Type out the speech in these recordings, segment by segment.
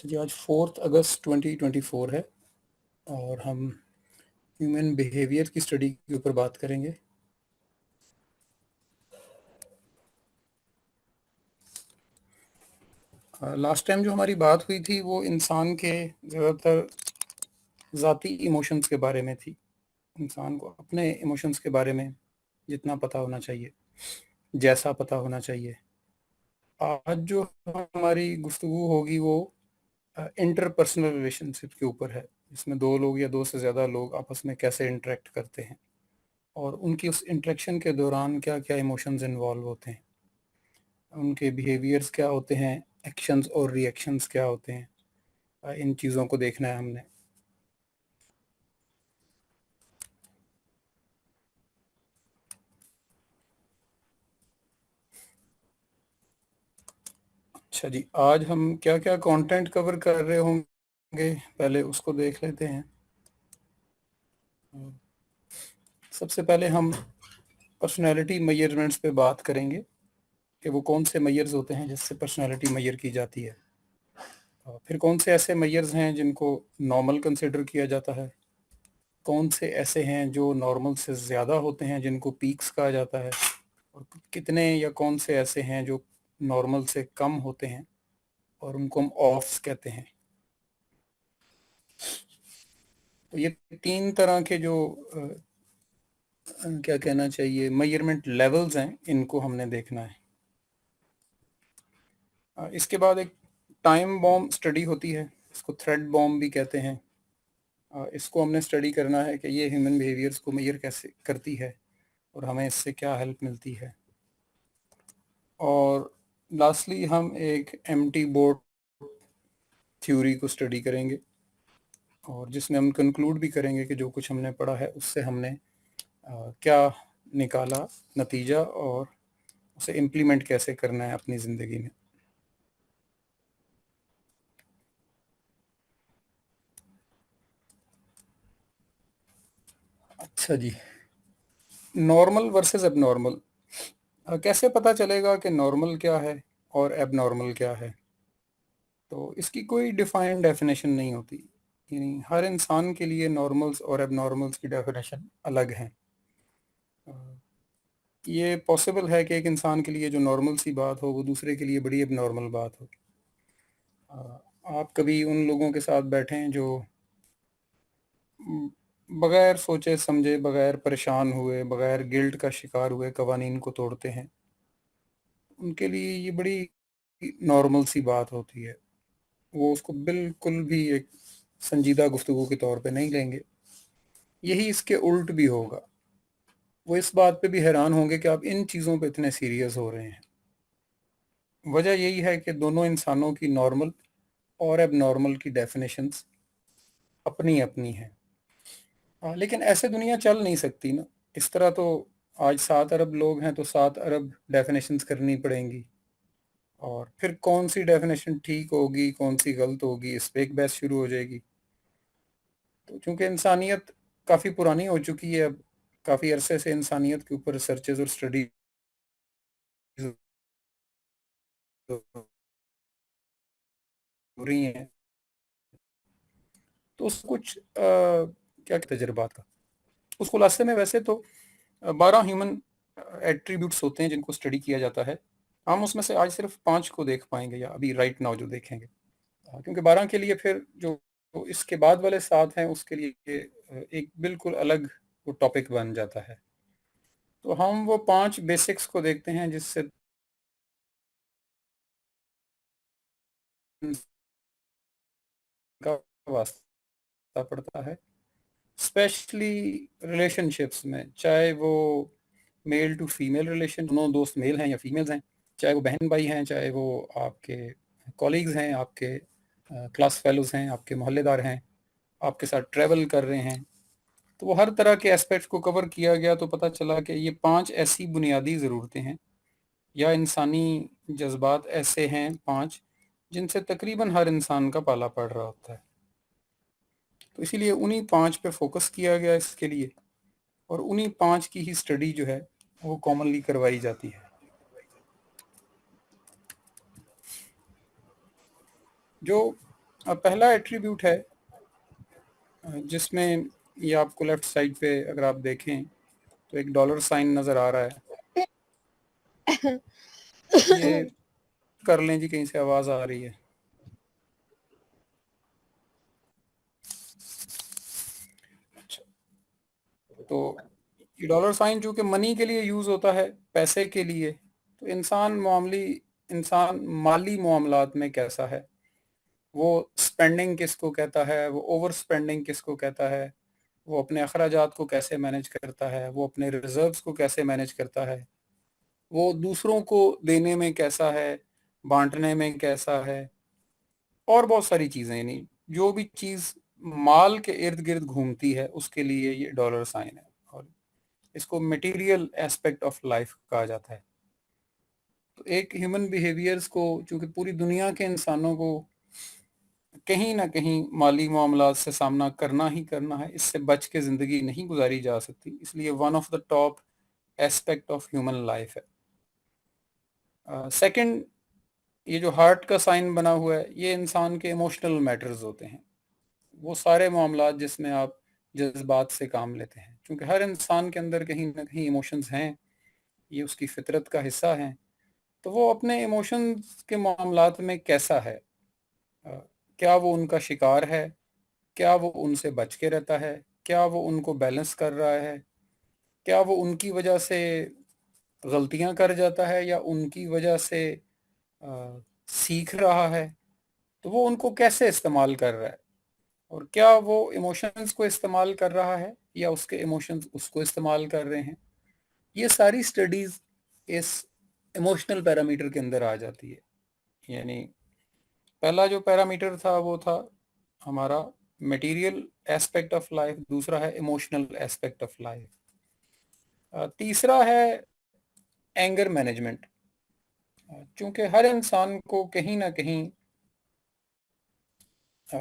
अच्छा जी, आज 4 अगस्त 2024 है और हम ह्यूमन बिहेवियर की स्टडी के ऊपर बात करेंगे। लास्ट टाइम जो हमारी बात हुई थी वो इंसान के ज़्यादातर ज़ाती इमोशंस के बारे में थी। इंसान को अपने इमोशंस के बारे में जितना पता होना चाहिए, जैसा पता होना चाहिए। आज जो हमारी गुफ्तगू होगी वो इंटरपर्सनल रिलेशनशिप के ऊपर है, जिसमें दो लोग या दो से ज़्यादा लोग आपस में कैसे इंटरेक्ट करते हैं और उनकी उस इंटरेक्शन के दौरान क्या क्या इमोशंस इन्वॉल्व होते हैं, उनके बिहेवियर्स क्या होते हैं, एक्शंस और रिएक्शंस क्या होते हैं। इन चीज़ों को देखना है हमने। अच्छा जी, आज हम क्या क्या कंटेंट कवर कर रहे होंगे, पहले उसको देख लेते हैं। सबसे पहले हम पर्सनैलिटी मेजरमेंट्स पे बात करेंगे कि वो कौन से मेजर्स होते हैं जिससे पर्सनैलिटी मेजर की जाती है। फिर कौन से ऐसे मेजर्स हैं जिनको नॉर्मल कंसिडर किया जाता है, कौन से ऐसे हैं जो नॉर्मल से ज़्यादा होते हैं जिनको पीक्स कहा जाता है, और कितने या कौन से ऐसे हैं जो नॉर्मल से कम होते हैं और उनको हम ऑफ्स कहते हैं। तो ये 3 तरह के जो क्या कहना चाहिए मेजरमेंट लेवल्स हैं, इनको हमने देखना है। इसके बाद एक टाइम बॉम्ब स्टडी होती है, इसको थ्रेड बॉम्ब भी कहते हैं। इसको हमने स्टडी करना है कि ये ह्यूमन बिहेवियर्स को मेजर कैसे करती है और हमें इससे क्या हेल्प मिलती है। और लास्टली हम एक एम्प्टी बोर्ड थ्योरी को स्टडी करेंगे और जिसमें हम कंक्लूड भी करेंगे कि जो कुछ हमने पढ़ा है उससे हमने क्या निकाला नतीजा और उसे इम्प्लीमेंट कैसे करना है अपनी ज़िंदगी में। अच्छा जी, नॉर्मल वर्सेस एबनॉर्मल। कैसे पता चलेगा कि नॉर्मल क्या है और एबनॉर्मल क्या है? तो इसकी कोई डिफाइंड डेफिनेशन नहीं होती, यानी हर इंसान के लिए नॉर्मल्स और एबनॉर्मल्स की डेफिनेशन अलग हैं। अ, ये पॉसिबल है कि एक इंसान के लिए जो नॉर्मल सी बात हो वो दूसरे के लिए बड़ी एबनॉर्मल बात हो। आप कभी उन लोगों के साथ बैठें जो बगैर सोचे समझे, बगैर परेशान हुए, बगैर गिल्ट का शिकार हुए कवानीन को तोड़ते हैं, उनके लिए ये बड़ी नॉर्मल सी बात होती है। वो उसको बिल्कुल भी एक संजीदा गुफ्तगू के तौर पे नहीं लेंगे। यही इसके उल्ट भी होगा, वो इस बात पे भी हैरान होंगे कि आप इन चीज़ों पे इतने सीरियस हो रहे हैं। वजह यही है कि दोनों इंसानों की नॉर्मल और एबनॉर्मल की डेफिनेशंस अपनी अपनी हैं। लेकिन ऐसे दुनिया चल नहीं सकती ना। इस तरह तो आज 7 अरब लोग हैं तो 7 अरब डेफिनेशंस करनी पड़ेंगी, और फिर कौन सी डेफिनेशन ठीक होगी कौन सी गलत होगी इस पे एक बहस शुरू हो जाएगी। तो चूंकि इंसानियत काफ़ी पुरानी हो चुकी है, अब काफ़ी अरसे से इंसानियत के ऊपर रिसर्चेज और स्टडीज हो रही हैं, तो उस कुछ क्या कहते हैं तजर्बात का उस खुलासे में वैसे तो 12 ह्यूमन एट्रीब्यूट्स होते हैं जिनको स्टडी किया जाता है। हम उसमें से आज सिर्फ 5 को देख पाएंगे, या अभी राइट नाउ जो देखेंगे। क्योंकि 12 के लिए फिर जो तो इसके बाद वाले 7 हैं उसके लिए एक बिल्कुल अलग वो टॉपिक बन जाता है। तो हम वो 5 बेसिक्स को देखते हैं जिससे का वास्ता पड़ता है, स्पेशली रिलेशनशिप्स में, चाहे वो मेल टू फीमेल रिलेशन, दोनों दोस्त मेल हैं या फीमेल्स हैं, चाहे वो बहन भाई हैं, चाहे वो आपके कॉलीग्स हैं, आपके क्लास फेलोज हैं, आपके मोहल्लेदार हैं, आपके साथ ट्रैवल कर रहे हैं। तो वो हर तरह के एस्पेक्ट्स को कवर किया गया, तो पता चला कि ये 5 ऐसी बुनियादी ज़रूरतें हैं या इंसानी जज्बात ऐसे हैं 5 जिनसे तकरीबन हर इंसान का पाला पड़ रहा होता है। तो इसीलिए उन्हीं 5 पे फोकस किया गया इसके लिए, और उन्हीं 5 की ही स्टडी जो है वो कॉमनली करवाई जाती है। जो पहला एट्रीब्यूट है जिसमें ये आपको लेफ्ट साइड पे अगर आप देखें तो एक डॉलर साइन नज़र आ रहा है। ये कर लें जी, कहीं से आवाज़ आ रही है। अच्छा, तो ये डॉलर साइन जो कि मनी के लिए यूज़ होता है, पैसे के लिए, तो इंसान माली मामलात में कैसा है, वो स्पेंडिंग किसको कहता है, वो ओवर स्पेंडिंग किसको कहता है, वो अपने अखराजात को कैसे मैनेज करता है, वो अपने रिजर्व्स को कैसे मैनेज करता है, वो दूसरों को देने में कैसा है, बांटने में कैसा है, और बहुत सारी चीज़ें। यानी जो भी चीज़ माल के इर्द गिर्द घूमती है उसके लिए ये डॉलर साइन है, और इसको मटेरियल एस्पेक्ट ऑफ लाइफ कहा जाता है। तो एक ह्यूमन बिहेवियर्स को, चूंकि पूरी दुनिया के इंसानों को कहीं ना कहीं माली मामलात से सामना करना ही करना है, इससे बच के ज़िंदगी नहीं गुजारी जा सकती, इसलिए one of the top aspect of human life है। सेकंड, ये जो हार्ट का साइन बना हुआ है, ये इंसान के इमोशनल मैटर्स होते हैं, वो सारे मामलात जिसमें आप जज्बात से काम लेते हैं, क्योंकि हर इंसान के अंदर कहीं ना कहीं इमोशंस हैं, ये उसकी फितरत का हिस्सा हैं। तो वो अपने इमोशंस के मामलात में कैसा है, अ, क्या वो उनका शिकार है, क्या वो उनसे बच के रहता है, क्या वो उनको बैलेंस कर रहा है, क्या वो उनकी वजह से गलतियां कर जाता है या उनकी वजह से सीख रहा है, तो वो उनको कैसे इस्तेमाल कर रहा है, और क्या वो इमोशंस को इस्तेमाल कर रहा है या उसके इमोशंस उसको इस्तेमाल कर रहे हैं। ये सारी स्टडीज इस इमोशनल पैरामीटर के अंदर आ जाती है। यानी पहला जो पैरामीटर था वो था हमारा मटेरियल एस्पेक्ट ऑफ लाइफ, दूसरा है इमोशनल एस्पेक्ट ऑफ लाइफ, तीसरा है एंगर मैनेजमेंट। क्योंकि हर इंसान को कहीं ना कहीं अ,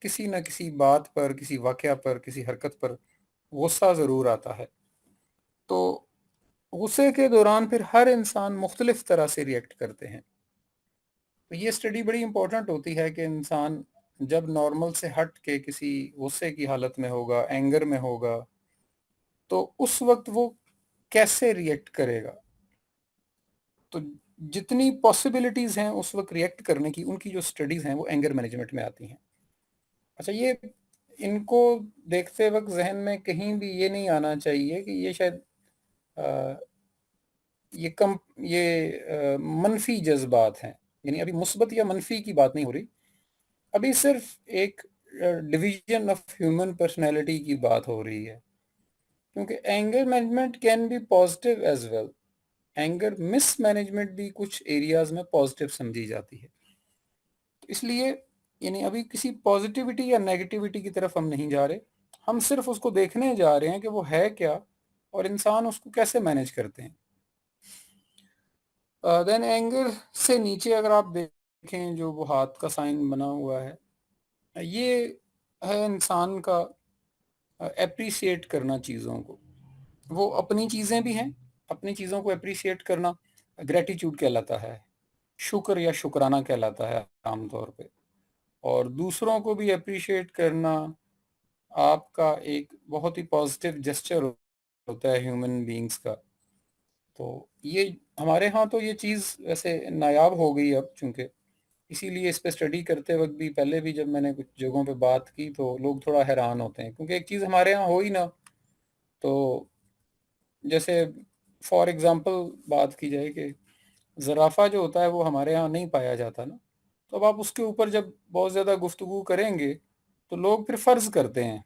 किसी न किसी बात पर, किसी वाकया पर, किसी हरकत पर गुस्सा ज़रूर आता है। तो गुस्से के दौरान फिर हर इंसान मुख्तलिफ तरह से रिएक्ट करते हैं। तो ये स्टडी बड़ी इंपॉर्टेंट होती है कि इंसान जब नॉर्मल से हट के किसी गुस्से की हालत में होगा, एंगर में होगा, तो उस वक्त वो कैसे रिएक्ट करेगा। तो जितनी पॉसिबिलिटीज़ हैं उस वक्त रिएक्ट करने की, उनकी जो स्टडीज़ हैं वो एंगर मैनेजमेंट में आती हैं। अच्छा, ये इनको देखते वक्त जहन में कहीं भी ये नहीं आना चाहिए कि ये शायद अ, ये मनफी जज्बात हैं। यानी अभी मुस्बत या मनफी की बात नहीं हो रही, अभी सिर्फ एक डिवीजन ऑफ ह्यूमन पर्सनैलिटी की बात हो रही है। क्योंकि anger management can be positive as well, anger mismanagement भी कुछ एरियाज में पॉजिटिव समझी जाती है। तो इसलिए यानी अभी किसी पॉजिटिविटी या नेगेटिविटी की तरफ हम नहीं जा रहे, हम सिर्फ उसको देखने जा रहे हैं कि वो है क्या और इंसान उसको कैसे मैनेज करते हैं। देन एंगर से नीचे अगर आप देखें, जो वो हाथ का साइन बना हुआ है, ये है इंसान का एप्रिसिएट करना चीज़ों को। वो अपनी चीज़ें भी हैं, अपनी चीज़ों को एप्रिसिएट करना ग्रेटिट्यूड कहलाता है, शुक्र या शुक्राना कहलाता है आमतौर पे। और दूसरों को भी अप्रिशिएट करना आपका एक बहुत ही पॉजिटिव जेस्चर होता है ह्यूमन बीइंग्स का। तो ये हमारे यहाँ तो ये चीज़ वैसे नायाब हो गई अब, चूंकि इसीलिए इस पे स्टडी करते वक्त भी, पहले भी जब मैंने कुछ जगहों पे बात की तो लोग थोड़ा हैरान होते हैं, क्योंकि एक चीज़ हमारे यहाँ हो ही ना। तो जैसे फॉर एग्जांपल बात की जाए कि ज़राफ़ा जो होता है वो हमारे यहाँ नहीं पाया जाता ना, तो अब आप उसके ऊपर जब बहुत ज़्यादा गुफ्तगू करेंगे तो लोग फिर फ़र्ज़ करते हैं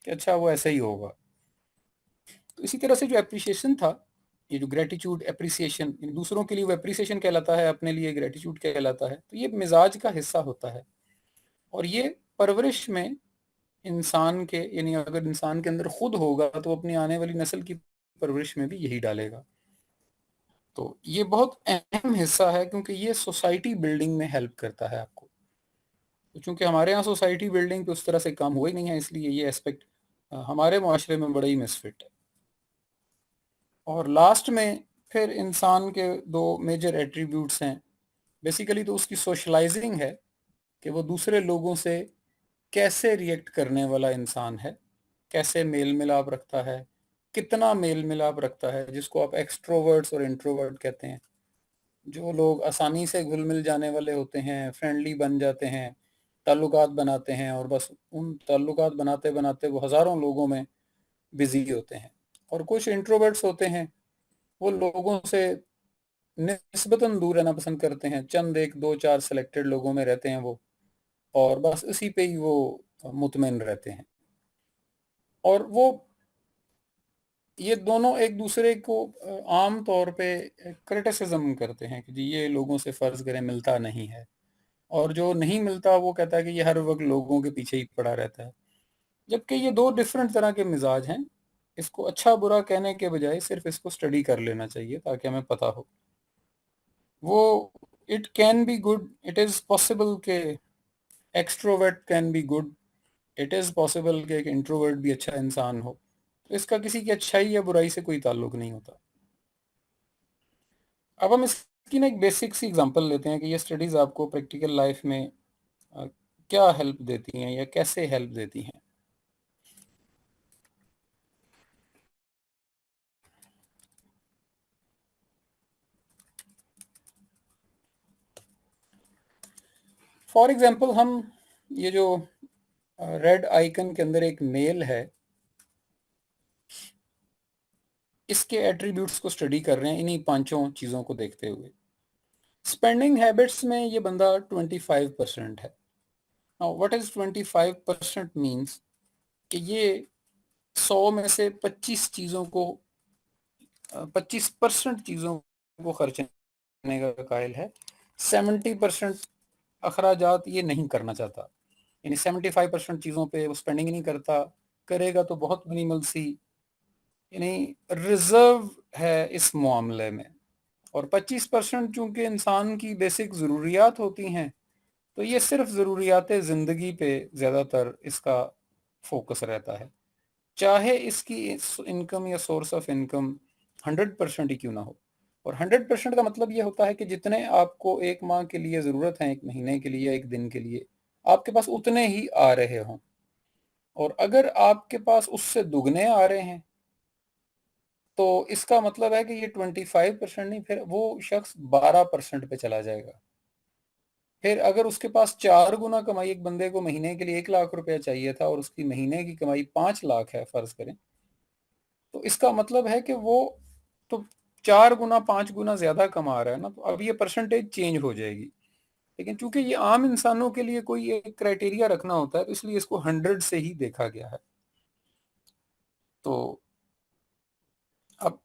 कि अच्छा वो ऐसा ही होगा। तो इसी तरह से जो एप्रिसिएशन था, ये जो ग्रेटिट्यूड एप्रिसिएशन, दूसरों के लिए वो एप्रिसिएशन कहलाता है, अपने लिए ग्रेटिट्यूड कहलाता है, तो ये मिजाज का हिस्सा होता है। और ये परवरिश में इंसान के, यानी अगर इंसान के अंदर खुद होगा तो अपनी आने वाली नस्ल की परवरिश में भी यही डालेगा। तो ये बहुत अहम हिस्सा है, क्योंकि ये सोसाइटी बिल्डिंग में हेल्प करता है आपको। तो चूंकि हमारे यहाँ सोसाइटी बिल्डिंग पे उस तरह से काम हुआ ही नहीं है, इसलिए ये एस्पेक्ट हमारे माशरे में बड़ा ही मिसफिट है। और लास्ट में फिर इंसान के दो मेजर एट्रीब्यूट्स हैं। बेसिकली तो उसकी सोशलाइजिंग है कि वो दूसरे लोगों से कैसे रिएक्ट करने वाला इंसान है, कैसे मेल मिलाप रखता है, कितना मेल मिलाप रखता है, जिसको आप एक्सट्रोवर्ट्स और इंट्रोवर्ट कहते हैं। जो लोग आसानी से घुल मिल जाने वाले होते हैं, फ्रेंडली बन जाते हैं, ताल्लुकात बनाते हैं और बस उन ताल्लुकात बनाते बनाते वो हज़ारों लोगों में बिजी होते हैं। और कुछ इंट्रोवर्ट्स होते हैं, वो लोगों से निस्बतन दूर रहना पसंद करते हैं, चंद एक दो चार सेलेक्टेड लोगों में रहते हैं वो, और बस उसी पे ही वो मुतमईन रहते हैं। और वो ये दोनों एक दूसरे को आम तौर पे क्रिटिसिज्म करते हैं कि जी ये लोगों से फ़र्ज़ करें मिलता नहीं है, और जो नहीं मिलता वो कहता है कि ये हर वक्त लोगों के पीछे ही पड़ा रहता है। जबकि ये दो डिफरेंट तरह के मिजाज हैं। इसको अच्छा बुरा कहने के बजाय सिर्फ इसको स्टडी कर लेना चाहिए ताकि हमें पता हो। वो it can be good, it is possible के extrovert can be good, it is possible कि एक इंट्रोवर्ट भी अच्छा इंसान हो। तो इसका किसी की अच्छाई या बुराई से कोई ताल्लुक नहीं होता। अब हम इसकी ना एक बेसिक सी एग्जांपल लेते हैं कि ये स्टडीज़ आपको प्रैक्टिकल लाइफ में अ, क्या हेल्प देती हैं या कैसे हेल्प देती हैं। फॉर एग्जांपल हम ये जो रेड आइकन के अंदर एक मेल है, इसके एट्रीब्यूट्स को स्टडी कर रहे हैं इन्हीं पांचों चीज़ों को देखते हुए। स्पेंडिंग हैबिट्स में ये बंदा 25% है। नाउ व्हाट इज 25% मींस कि ये 100 में से 25 चीज़ों को 25% चीज़ों को खर्चने का कायल है। 70% अखराजात ये नहीं करना चाहता, यानी 75% चीज़ों पे वो स्पेंडिंग नहीं करता, करेगा तो बहुत मिनिमल सी, यानी रिजर्व है इस मामले में। और 25% चूंकि इंसान की बेसिक ज़रूरियात होती हैं, तो ये सिर्फ ज़रूरियात ज़िंदगी पे ज़्यादातर इसका फोकस रहता है, चाहे इसकी इनकम या सोर्स ऑफ इनकम 100% ही क्यों ना हो। और 100% का मतलब ये होता है कि जितने आपको एक माह के लिए ज़रूरत है, एक महीने के लिए, एक दिन के लिए, आपके पास उतने ही आ रहे हों। और अगर आपके पास उससे दुगने आ रहे हैं, तो इसका मतलब है कि ये 25% नहीं, फिर वो शख्स 12% पे चला जाएगा। फिर अगर उसके पास 4 गुना कमाई, एक बंदे को महीने के लिए 1 लाख रुपया चाहिए था और उसकी महीने की कमाई 5 लाख है फर्ज करें, तो इसका मतलब है कि वो तो 4 गुना 5 गुना ज्यादा कमा रहा है ना, तो अब ये परसेंटेज चेंज हो जाएगी। लेकिन चूंकि ये आम इंसानों के लिए कोई एक क्राइटेरिया रखना होता है, तो इसलिए इसको 100 से ही देखा गया है। तो अब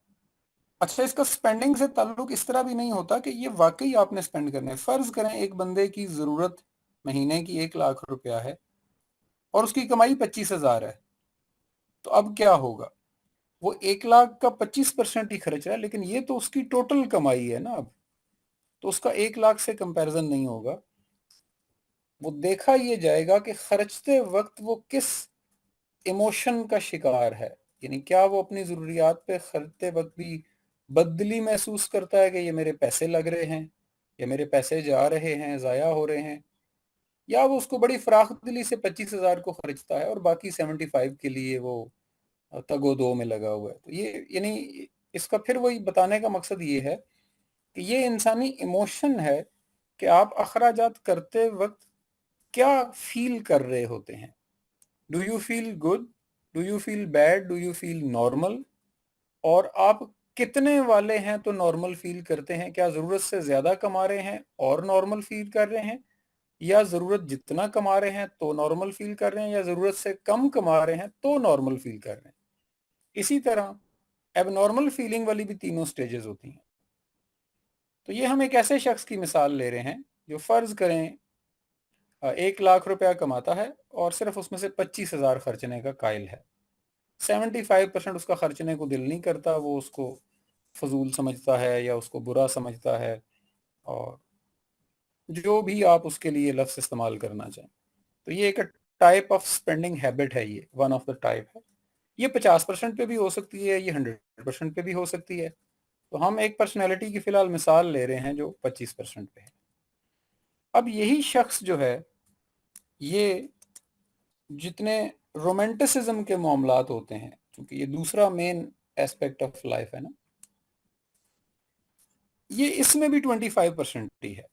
अच्छा, इसका स्पेंडिंग से ताल्लुक इस तरह भी नहीं होता कि ये वाकई आपने स्पेंड करने। फर्ज करें एक बंदे की जरूरत महीने की 1 लाख रुपया है और उसकी कमाई 25,000 है, तो अब क्या होगा? वो 1 लाख का 25% ही खर्च रहा है, लेकिन ये तो उसकी टोटल कमाई है ना। अब तो उसका 1 लाख से कंपैरिजन नहीं होगा। वो देखा ये जाएगा कि खर्चते वक्त वो किस इमोशन का शिकार है, यानी क्या वो अपनी ज़रूरियात पे खर्चते वक्त भी बदली महसूस करता है कि ये मेरे पैसे लग रहे हैं, या मेरे पैसे जा रहे हैं, ज़ाया हो रहे हैं, या वो उसको बड़ी फराख दिली से 25,000 को खर्चता है और बाकी 75 के लिए वो तगो दो में लगा हुआ है। तो ये यानी इसका फिर वही बताने का मकसद ये है कि ये इंसानी इमोशन है कि आप अखराजात करते वक्त क्या फील कर रहे होते हैं। Do you feel good, do you feel bad, do you feel normal? और आप कितने वाले हैं तो नॉर्मल फील करते हैं? क्या ज़रूरत से ज़्यादा कमा रहे हैं और नॉर्मल फील कर रहे हैं, या ज़रूरत जितना कमा रहे हैं तो नॉर्मल फील कर रहे हैं, या ज़रूरत से कम कमा रहे हैं तो नॉर्मल फील कर रहे हैं? इसी तरह एबनॉर्मल फीलिंग वाली भी तीनों स्टेजेस होती हैं। तो ये हम एक ऐसे शख्स की मिसाल ले रहे हैं जो फ़र्ज़ करें 1 लाख रुपया कमाता है और सिर्फ उसमें से 25,000 खर्चने का कायल है। 75% उसका खर्चने को दिल नहीं करता, वो उसको फजूल समझता है या उसको बुरा समझता है, और जो भी आप उसके लिए लफ्ज़ इस्तेमाल करना चाहें। तो ये एक टाइप ऑफ स्पेंडिंग हैबिट है, ये वन ऑफ द टाइप है। ये 50% पे भी हो सकती है, ये 100% पे भी हो सकती है। तो हम एक पर्सनैलिटी की फ़िलहाल मिसाल ले रहे हैं जो 25% पे है। अब यही शख्स जो है, ये जितने रोमांटिसिज्म के मामलात होते हैं, क्योंकि ये दूसरा मेन एस्पेक्ट ऑफ लाइफ है ना, ये इसमें भी 25% ही है।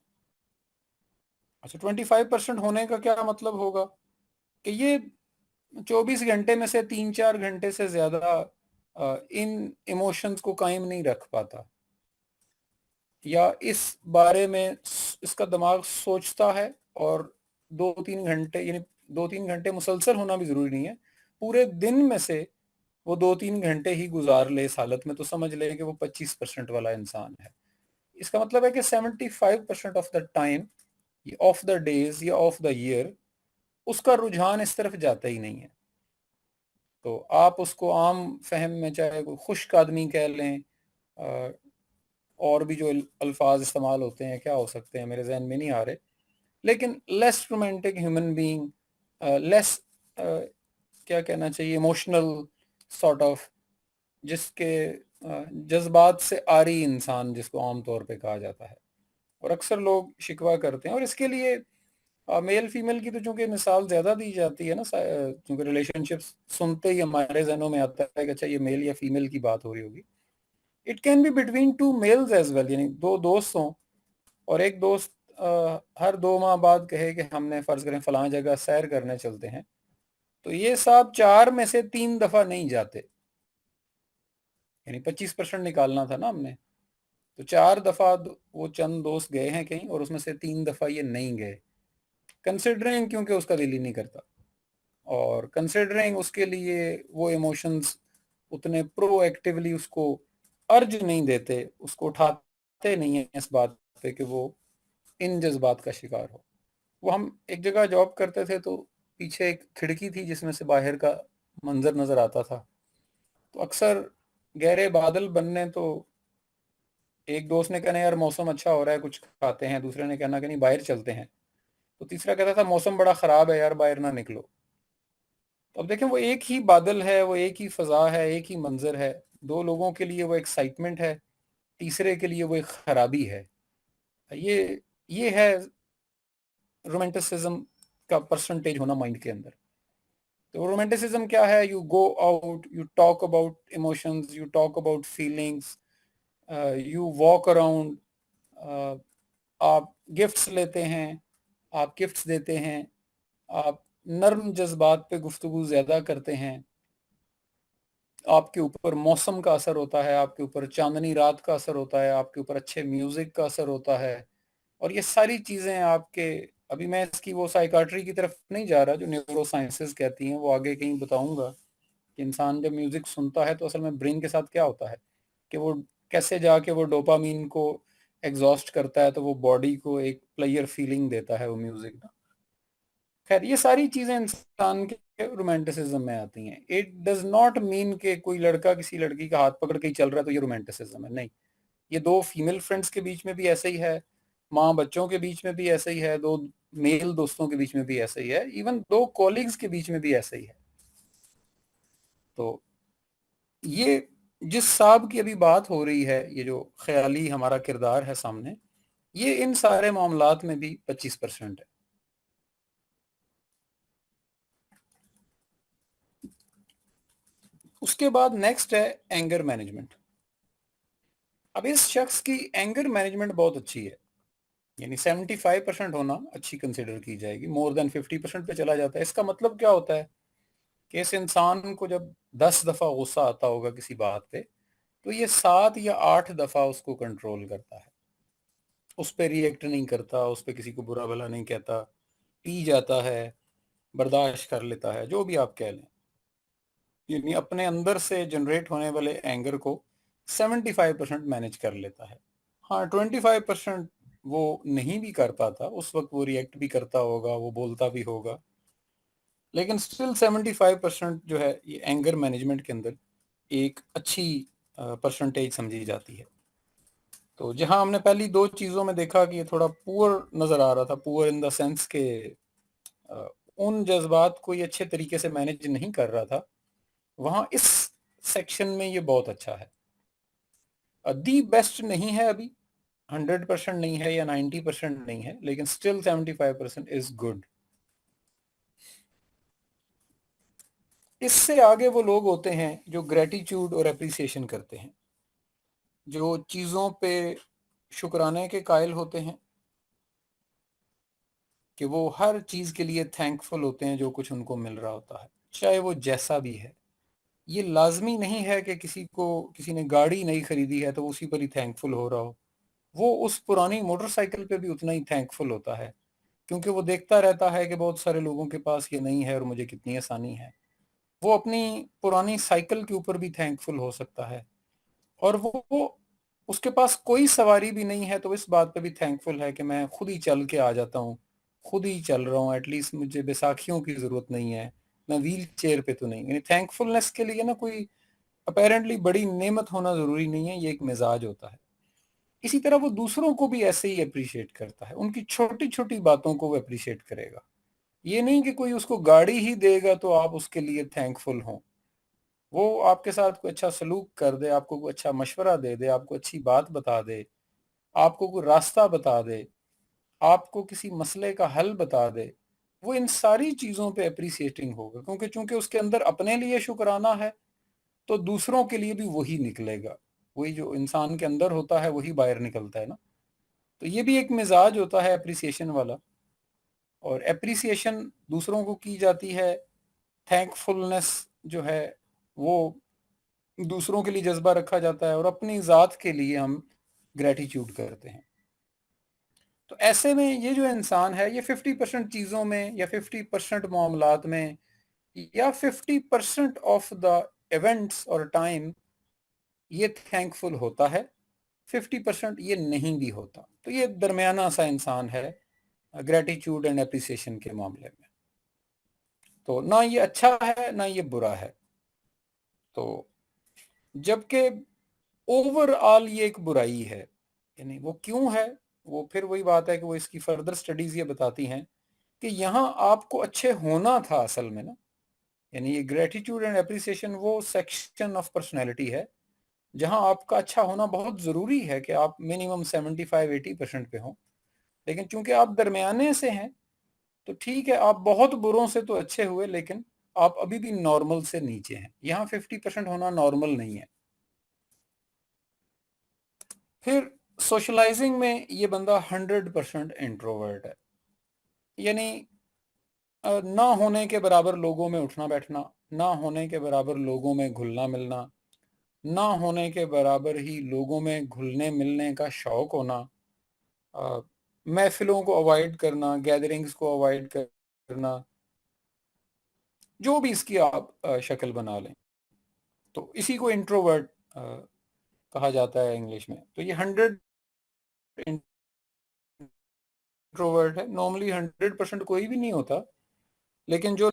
अच्छा, 25% होने का क्या मतलब होगा कि ये 24 घंटे में से 3-4 घंटे से ज्यादा इन इमोशंस को कायम नहीं रख पाता, या इस बारे में इसका दिमाग सोचता है। और 2-3 घंटे, यानी 2-3 घंटे मुसलसल होना भी जरूरी नहीं है, पूरे दिन में से वो 2-3 घंटे ही गुजार ले इस हालत में, तो समझ ले कि वो 25% वाला इंसान है। इसका मतलब है कि 75% of the time, of the days या ऑफ द ईयर, उसका रुझान इस तरफ जाता ही नहीं है। तो आप उसको आम फहम में चाहे कोई खुश्क आदमी कह लें, और भी जो अल्फाज इस्तेमाल होते हैं क्या हो सकते हैं, मेरे जहन में नहीं आ रहे, लेकिन less romantic human being, less, क्या कहना चाहिए, इमोशनल सॉर्ट ऑफ, जिसके जज्बात से आरी इंसान जिसको आम तौर पे कहा जाता है। और अक्सर लोग शिकवा करते हैं, और इसके लिए मेल फीमेल की तो चूंकि मिसाल ज्यादा दी जाती है ना, चूंकि रिलेशनशिप्स सुनते ही हमारे जहनों में आता है कि अच्छा ये मेल या फीमेल की बात हो रही होगी। It can be between two males as well, यानी दो दोस्त हों, और एक दोस्त हर 2 माह बाद कहे कि हमने फर्ज करें फलां जगह सैर करने चलते हैं, तो ये साहब 4 में से 3 दफा नहीं जाते, यानी 25% निकालना था ना हमने। तो 4 दफा वो चंद दोस्त गए हैं कहीं, और उसमें से 3 दफा ये नहीं गए, कंसिडरिंग क्योंकि उसका दिल ही नहीं करता, और कंसिडरिंग उसके लिए वो इमोशंस उतने प्रोएक्टिवली उसको अर्ज नहीं देते, उसको उठाते नहीं है इस बात पे कि वो इन जज्बात का शिकार हो। वो, हम एक जगह जॉब करते थे, तो पीछे एक खिड़की थी जिसमें से बाहर का मंजर नजर आता था। तो अक्सर गहरे बादल बनने, तो एक दोस्त ने कहना यार मौसम अच्छा हो रहा है कुछ खाते हैं, दूसरे ने कहना कि नहीं बाहर चलते हैं, तो तीसरा कहता था मौसम बड़ा खराब है यार बाहर ना निकलो। तो अब देखें, वो एक ही बादल है, वो एक ही फजा है, एक ही मंजर है, दो लोगों के लिए वो एक्साइटमेंट है, तीसरे के लिए वो एक खराबी है। ये है रोमांटिसिज्म का परसेंटेज होना माइंड के अंदर। तो रोमांटिसिज्म क्या है? You go out, you talk about emotions, you talk about feelings, you walk around, आप गिफ्ट्स लेते हैं, आप गिफ्ट्स देते हैं, आप नर्म जज्बात पे गुफ्तगू ज्यादा करते हैं, आपके ऊपर मौसम का असर होता है, आपके ऊपर चांदनी रात का असर होता है, आपके ऊपर अच्छे म्यूजिक का असर होता है। और ये सारी चीजें आपके, अभी मैं इसकी वो साइकाट्री की तरफ नहीं जा रहा जो न्यूरो साइंसेस कहती हैं, वो आगे कहीं बताऊंगा कि इंसान जब म्यूजिक सुनता है तो असल में ब्रेन के साथ क्या होता है, कि वो कैसे जाके वो डोपामीन को एग्जॉस्ट करता है, तो वो बॉडी को एक प्लेयर फीलिंग देता है वो म्यूजिक ना। खैर, ये सारी चीजें इंसान के रोमांटिसिज्म में आती हैं। इट डज नॉट मीन कि कोई लड़का किसी लड़की का हाथ पकड़ के ही चल रहा है तो ये रोमांटिसिज्म है, नहीं। ये दो फीमेल फ्रेंड्स के बीच में भी ऐसा ही है, माँ बच्चों के बीच में भी ऐसा ही है, दो मेल दोस्तों के बीच में भी ऐसा ही है, इवन दो कॉलीग्स के बीच में भी ऐसा ही है। तो ये जिस साहब की अभी बात हो रही है, ये जो ख्याली हमारा किरदार है सामने, ये इन सारे मामलात में भी 25% है। उसके बाद नेक्स्ट है एंगर मैनेजमेंट। अब इस शख्स की एंगर मैनेजमेंट बहुत अच्छी है, यानी 75% होना अच्छी कंसिडर की जाएगी, मोर देन 50% पे चला जाता है। इसका मतलब क्या होता है कि इस इंसान को जब 10 दफा गुस्सा आता होगा किसी बात पे, तो ये 7 या 8 दफा उसको कंट्रोल करता है, उस पर रिएक्ट नहीं करता, उस पर किसी को बुरा भला नहीं कहता, पी जाता है, बर्दाश्त कर लेता है, जो भी आप कह लें, यानी अपने अंदर से जनरेट होने वाले एंगर को 75% मैनेज कर लेता है। हाँ, 25% वो नहीं भी कर पाता, उस वक्त वो रिएक्ट भी करता होगा, वो बोलता भी होगा, लेकिन स्टिल 75% जो है ये एंगर मैनेजमेंट के अंदर एक अच्छी परसेंटेज समझी जाती है। तो जहां हमने पहली दो चीज़ों में देखा कि ये थोड़ा पुअर नज़र आ रहा था, पुअर इन द सेंस के अ, उन जज्बात को ये अच्छे तरीके से मैनेज नहीं कर रहा था, वहां इस सेक्शन में ये बहुत अच्छा है। दी बेस्ट नहीं है अभी, 100% नहीं है या 90% नहीं है, लेकिन स्टिल 75% इज गुड। इससे आगे वो लोग होते हैं जो ग्रेटिट्यूड और एप्रिसिएशन करते हैं, जो चीज़ों पे शुक्राने के कायल होते हैं, कि वो हर चीज़ के लिए थैंकफुल होते हैं जो कुछ उनको मिल रहा होता है, चाहे वो जैसा भी है। ये लाजमी नहीं है कि किसी ने गाड़ी नहीं खरीदी है तो उसी पर ही थैंकफुल हो रहा हो। वो उस पुरानी मोटरसाइकिल पे भी उतना ही थैंकफुल होता है, क्योंकि वो देखता रहता है कि बहुत सारे लोगों के पास ये नहीं है और मुझे कितनी आसानी है। वो अपनी पुरानी साइकिल के ऊपर भी थैंकफुल हो सकता है, और वो उसके पास कोई सवारी भी नहीं है तो इस बात पे भी थैंकफुल है कि मैं खुद ही चल के आ जाता हूँ, खुद ही चल रहा हूँ, एटलीस्ट मुझे बैसाखियों की ज़रूरत नहीं है, मैं व्हील चेयर पे तो नहीं। यानी थैंकफुलनेस के लिए ना कोई अपेरेंटली बड़ी नेमत होना ज़रूरी नहीं है, ये एक मिजाज होता है। इसी तरह वो दूसरों को भी ऐसे ही अप्रिशिएट करता है, उनकी छोटी छोटी बातों को वो अप्रिशिएट करेगा। ये नहीं कि कोई उसको गाड़ी ही देगा तो आप उसके लिए थैंकफुल हों। वो आपके साथ कोई अच्छा सलूक कर दे, आपको कोई अच्छा मशवरा दे दे, आपको अच्छी बात बता दे, आपको कोई रास्ता बता दे, आपको किसी मसले का हल बता दे, वो इन सारी चीज़ों पे अप्रिसिएटिंग होगा, क्योंकि चूंकि उसके अंदर अपने लिए शुक्राना है तो दूसरों के लिए भी वही निकलेगा। वही जो इंसान के अंदर होता है वही बाहर निकलता है ना। तो ये भी एक मिजाज होता है अप्रिसिएशन वाला, और अप्रिसिएशन दूसरों को की जाती है। थैंकफुलनेस जो है वो दूसरों के लिए जज्बा रखा जाता है, और अपनी ज़ात के लिए हम ग्रेटिट्यूड करते हैं। तो ऐसे में ये जो इंसान है ये 50% चीज़ों में या 50% मामलात में या 50% ऑफ द इवेंट्स और टाइम ये थैंकफुल होता है, 50% ये नहीं भी होता। तो ये दरमियाना सा इंसान है ग्रेटिट्यूड एंड एप्रिसिएशन के मामले में। तो ना ये अच्छा है ना ये बुरा है। तो जबकि ओवरऑल ये एक बुराई है, यानी वो क्यों है, वो फिर वही बात है कि वो इसकी फर्दर स्टडीज ये बताती हैं कि यहाँ आपको अच्छे होना था असल में ना। यानी ये ग्रेटिट्यूड एंड एप्रिसिएशन वो सेक्शन ऑफ पर्सनैलिटी है जहाँ आपका अच्छा होना बहुत ज़रूरी है कि आप मिनिमम 75-80% पे हों। लेकिन चूंकि आप दरमियाने से हैं तो ठीक है, आप बहुत बुरों से तो अच्छे हुए, लेकिन आप अभी भी नॉर्मल से नीचे हैं। यहाँ 50% होना नॉर्मल नहीं है। फिर सोशलाइजिंग में ये बंदा 100% इंट्रोवर्ट है, यानी ना होने के बराबर लोगों में उठना बैठना, ना होने के बराबर लोगों में घुलना मिलना, ना होने के बराबर ही लोगों में घुलने मिलने का शौक होना, अ, महफिलों को अवॉइड करना, गैदरिंग्स को अवॉइड करना, जो भी इसकी आप शक्ल बना लें, तो इसी को इंट्रोवर्ट कहा जाता है इंग्लिश में। तो ये 100 इंट्रोवर्ट है। नॉर्मली 100% कोई भी नहीं होता, लेकिन जो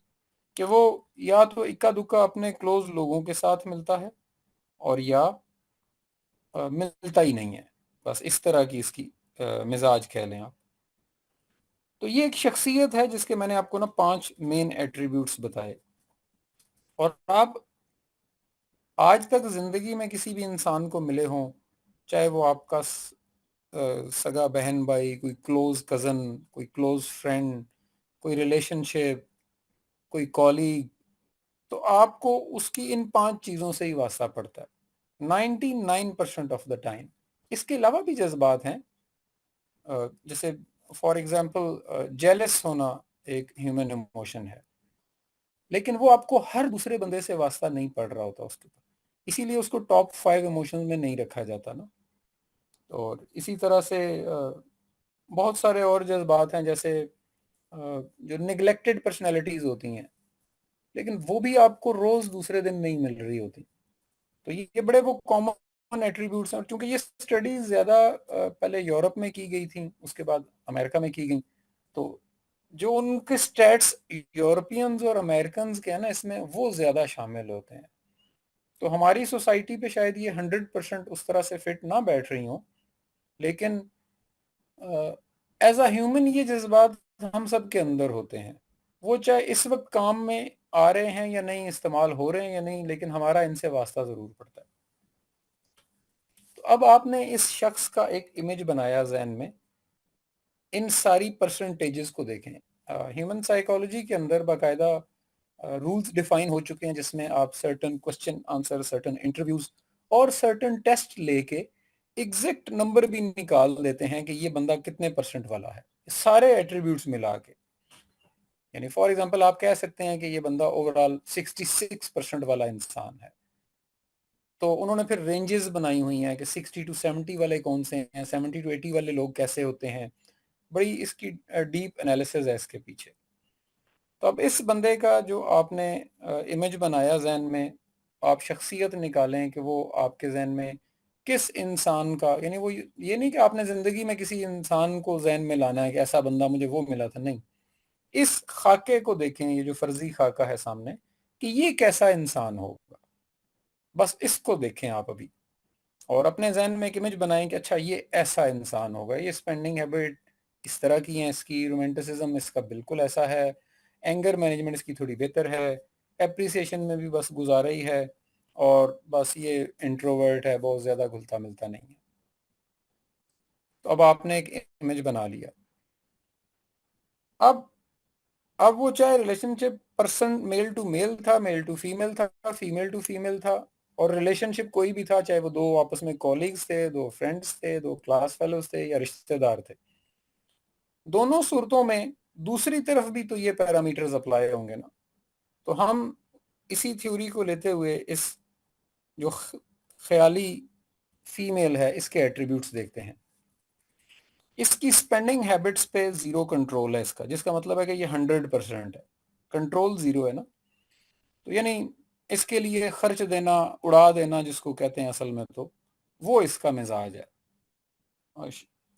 कि वो या तो इक्का दुक्का अपने क्लोज लोगों के साथ मिलता है, और या मिलता ही नहीं है। बस इस तरह की इसकी मिजाज कह लें आप। तो ये एक शख्सियत है जिसके मैंने आपको ना 5 मेन एट्रीब्यूट्स बताए। और आप आज तक जिंदगी में किसी भी इंसान को मिले हों, चाहे वो आपका सगा बहन भाई, कोई क्लोज कज़न, कोई क्लोज फ्रेंड, कोई रिलेशनशिप, कोई कॉलीग, तो आपको उसकी इन 5 चीज़ों से ही वास्ता पड़ता है 99% ऑफ द टाइम। इसके अलावा भी जज्बात हैं, जैसे फॉर एग्जांपल जेलस होना एक ह्यूमन इमोशन है, लेकिन वो आपको हर दूसरे बंदे से वास्ता नहीं पड़ रहा होता उसके ऊपर, इसीलिए उसको टॉप 5 इमोशंस में नहीं रखा जाता ना। और इसी तरह से बहुत सारे और जज्बात हैं, जैसे जो निगलेक्टेड पर्सनैलिटीज होती हैं, लेकिन वो भी आपको रोज दूसरे दिन नहीं मिल रही होती। तो ये बड़े वो कॉमन एट्रीब्यूट्स हैं। और चूंकि ये स्टडीज ज़्यादा पहले यूरोप में की गई थी, उसके बाद अमेरिका में की गई, तो जो उनके स्टैट्स यूरोपियंस और अमेरिकन के हैं ना, इसमें वो ज़्यादा शामिल होते हैं। तो हमारी सोसाइटी पे शायद ये 100% उस तरह से फिट ना बैठ रही हो, लेकिन एज अ ह्यूमन ये जज्बात हम सब के अंदर होते हैं। वो चाहे इस वक्त काम में आ रहे हैं या नहीं, इस्तेमाल हो रहे हैं या नहीं, लेकिन हमारा इनसे वास्ता ज़रूर पड़ता है। तो अब आपने इस शख्स का एक इमेज बनाया जहन में, इन सारी परसेंटेजेस को देखें। ह्यूमन साइकोलॉजी के अंदर बाकायदा रूल्स डिफाइन हो चुके हैं जिसमें आप certain question answer, certain interviews और सर्टन टेस्ट लेके एग्जैक्ट नंबर भी निकाल देते हैं कि ये बंदा कितने परसेंट वाला है, सारे एट्रीब्यूट्स मिला के। यानी फॉर एग्जांपल आप कह सकते हैं कि ये बंदा ओवरऑल 66% वाला इंसान है। तो उन्होंने फिर रेंजेस बनाई हुई हैं कि 60 टू 70 वाले कौन से हैं, 70 टू 80 वाले लोग कैसे होते हैं। बड़ी इसकी डीप एनालिसिस है इसके पीछे। तो अब इस बंदे का जो आपने इमेज बनाया जहन में, आप शख्सियत निकालें कि वो आपके जहन में किस इंसान का, यानी वो ये नहीं कि आपने ज़िंदगी में किसी इंसान को जहन में लाना है कि ऐसा बंदा मुझे वो मिला था, नहीं। इस खाके को देखें, ये जो फर्जी खाका है सामने, कि ये कैसा इंसान होगा, बस इसको देखें आप अभी। और अपने जहन में एक इमेज बनाएं कि अच्छा ये ऐसा इंसान होगा, ये स्पेंडिंग हैबिट इस तरह की है इसकी, रोमांटिसिज्म इसका बिल्कुल ऐसा है, एंगर मैनेजमेंट इसकी थोड़ी बेहतर है, एप्रिसिएशन में भी बस गुजारा ही है, और बस ये इंट्रोवर्ट है, बहुत ज़्यादा घुलता मिलता नहीं है। तो अब आपने एक इमेज बना लिया। अब अब वो चाहे relationship person male to male था, मेल टू फीमेल था, फीमेल टू फीमेल था, और रिलेशनशिप कोई भी था, चाहे वो दो आपस में कॉलीग्स थे, दो फ्रेंड्स थे, दो क्लास फेलोज थे, या रिश्तेदार थे, दोनों सूरतों में दूसरी तरफ भी तो ये पैरामीटर्स अप्लाई होंगे ना। तो हम इसी थ्योरी को लेते हुए इस जो ख्याली फीमेल है इसके एट्रीब्यूट्स देखते हैं। इसकी स्पेंडिंग हैबिट्स पे जीरो कंट्रोल है इसका, जिसका मतलब है कि ये 100% है, कंट्रोल जीरो है ना। तो यानी इसके लिए खर्च देना, उड़ा देना जिसको कहते हैं असल में, तो वो इसका मिजाज है।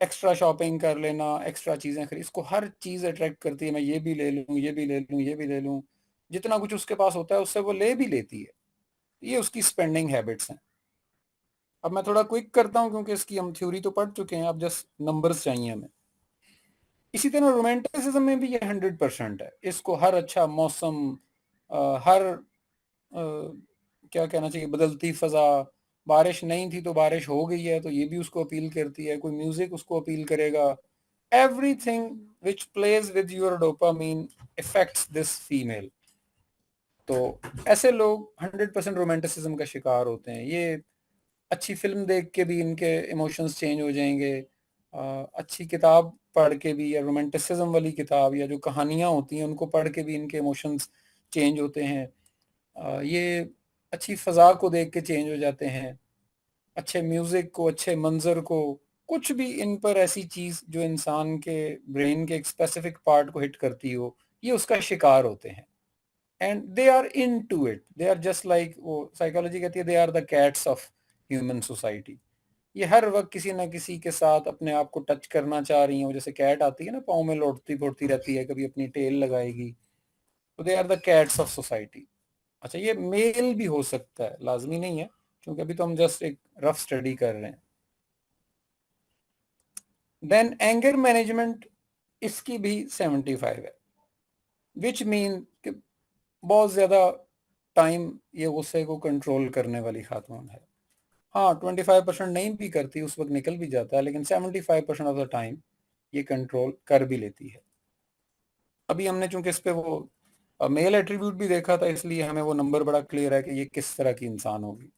एक्स्ट्रा शॉपिंग कर लेना, एक्स्ट्रा चीज़ें खरीद, इसको हर चीज़ अट्रैक्ट करती है, मैं ये भी ले लूँ, ये भी ले लूँ, ये भी ले लूँ। जितना कुछ उसके पास होता है उससे वो ले भी लेती है। ये उसकी स्पेंडिंग हैबिट्स हैं। अब मैं थोड़ा क्विक करता हूँ क्योंकि इसकी हम थ्योरी तो पढ़ चुके हैं, अब जस्ट नंबर्स चाहिए हमें। इसी तरह रोमांटिसिज्म में भी ये 100% है। इसको हर अच्छा मौसम, हर क्या कहना चाहिए, बदलती फजा, बारिश नहीं थी तो बारिश हो गई है तो ये भी उसको अपील करती है, कोई म्यूजिक उसको अपील करेगा। Everything which pledge with your dopamine effects this female. तो ऐसे लोग 100% रोमांटिसिज्म का शिकार होते हैं। ये अच्छी फिल्म देख के भी इनके इमोशंस चेंज हो जाएंगे, अच्छी किताब पढ़ के भी, या रोमांटिसिज्म वाली किताब या जो कहानियाँ होती हैं उनको पढ़ के भी इनके इमोशंस चेंज होते हैं। ये अच्छी फ़ज़ा को देख के चेंज हो जाते हैं, अच्छे म्यूज़िक को, अच्छे मंज़र को, कुछ भी इन पर ऐसी चीज़ जो इंसान के ब्रेन के एक स्पेसिफिक पार्ट को हिट करती हो, ये उसका शिकार होते हैं। And they are into it, they are just like, वो साइकोलॉजी कहती है, they are the cats of human society. ये हर वक्त किसी ना किसी के साथ अपने आप को टच करना चाह रही हो, जैसे कैट आती है ना, पाँव में लौटती फोड़ती रहती है, कभी अपनी टेल लगाएगी। तो they are the cats of society. अच्छा, ये मेल भी हो सकता है, लाजमी नहीं है, क्योंकि अभी तो हम जस्ट एक रफ स्टडी कर रहे हैं। देन एंगर मैनेजमेंट, इसकी भी 75 है, विच मीन कि बहुत ज़्यादा टाइम ये गुस्से को कंट्रोल करने वाली खातून है। हाँ, 25% नहीं भी करती, उस वक्त निकल भी जाता है, लेकिन 75% ऑफ द टाइम ये कंट्रोल कर भी लेती है। अभी हमने चूंकि इस पे वो मेल एट्रीब्यूट भी देखा था, इसलिए हमें वो नंबर बड़ा क्लियर है कि ये किस तरह की इंसान होगी।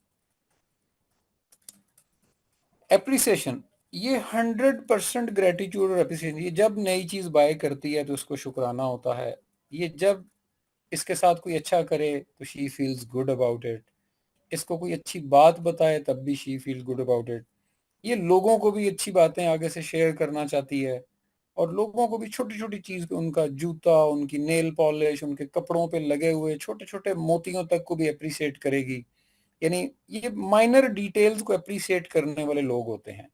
एप्रिसिएशन, ये 100% ग्रेटिट्यूड और एप्रिसिएशन, ये जब नई चीज़ बाय करती है तो उसको शुक्राना होता है। ये जब इसके साथ कोई अच्छा करे तो she feels good about it. इसको कोई अच्छी बात बताए तब भी she feel good about it. ये लोगों को भी अच्छी बातें आगे से शेयर करना चाहती है, और लोगों को भी छोटी छोटी चीज़ पे, उनका जूता, उनकी नेल पॉलिश, उनके कपड़ों पे लगे हुए छोटे छोटे मोतियों तक को भी अप्रिशिएट करेगी। यानी ये माइनर डिटेल्स को अप्रिशिएट करने वाले लोग होते हैं।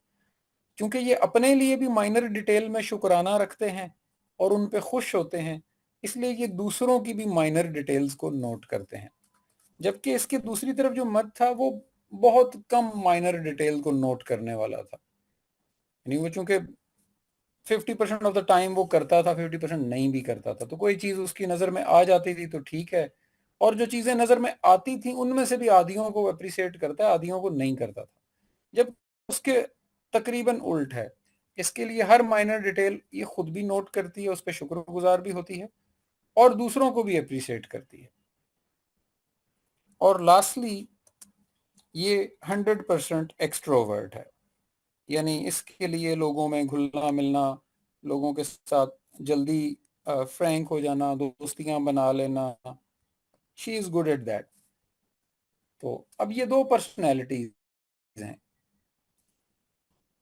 क्योंकि ये अपने लिए भी माइनर डिटेल में शुक्राना रखते हैं और उन पे खुश होते हैं, इसलिए ये दूसरों की भी माइनर डिटेल्स को नोट करते हैं। जबकि इसके दूसरी तरफ जो मत था वो बहुत कम माइनर डिटेल को नोट करने वाला था। यानी वो चूंकि 50% ऑफ द टाइम वो करता था, 50% नहीं भी करता था, तो कोई चीज़ उसकी नज़र में आ जाती थी तो ठीक है, और जो चीज़ें नज़र में आती थी उनमें से भी आधियों को अप्रिशिएट करता है, आधियों को नहीं करता था। जब उसके तकरीबन उल्ट है, इसके लिए हर माइनर डिटेल ये खुद भी नोट करती है, उस पर शुक्रगुजार भी होती है और दूसरों को भी अप्रिशिएट करती है। और लास्टली ये 100% एक्सट्रोवर्ट है, यानी इसके लिए लोगों में घुलना मिलना, लोगों के साथ जल्दी फ्रैंक हो जाना, दोस्तियां बना लेना, she is good at that. तो अब ये दो पर्सनैलिटीज हैं।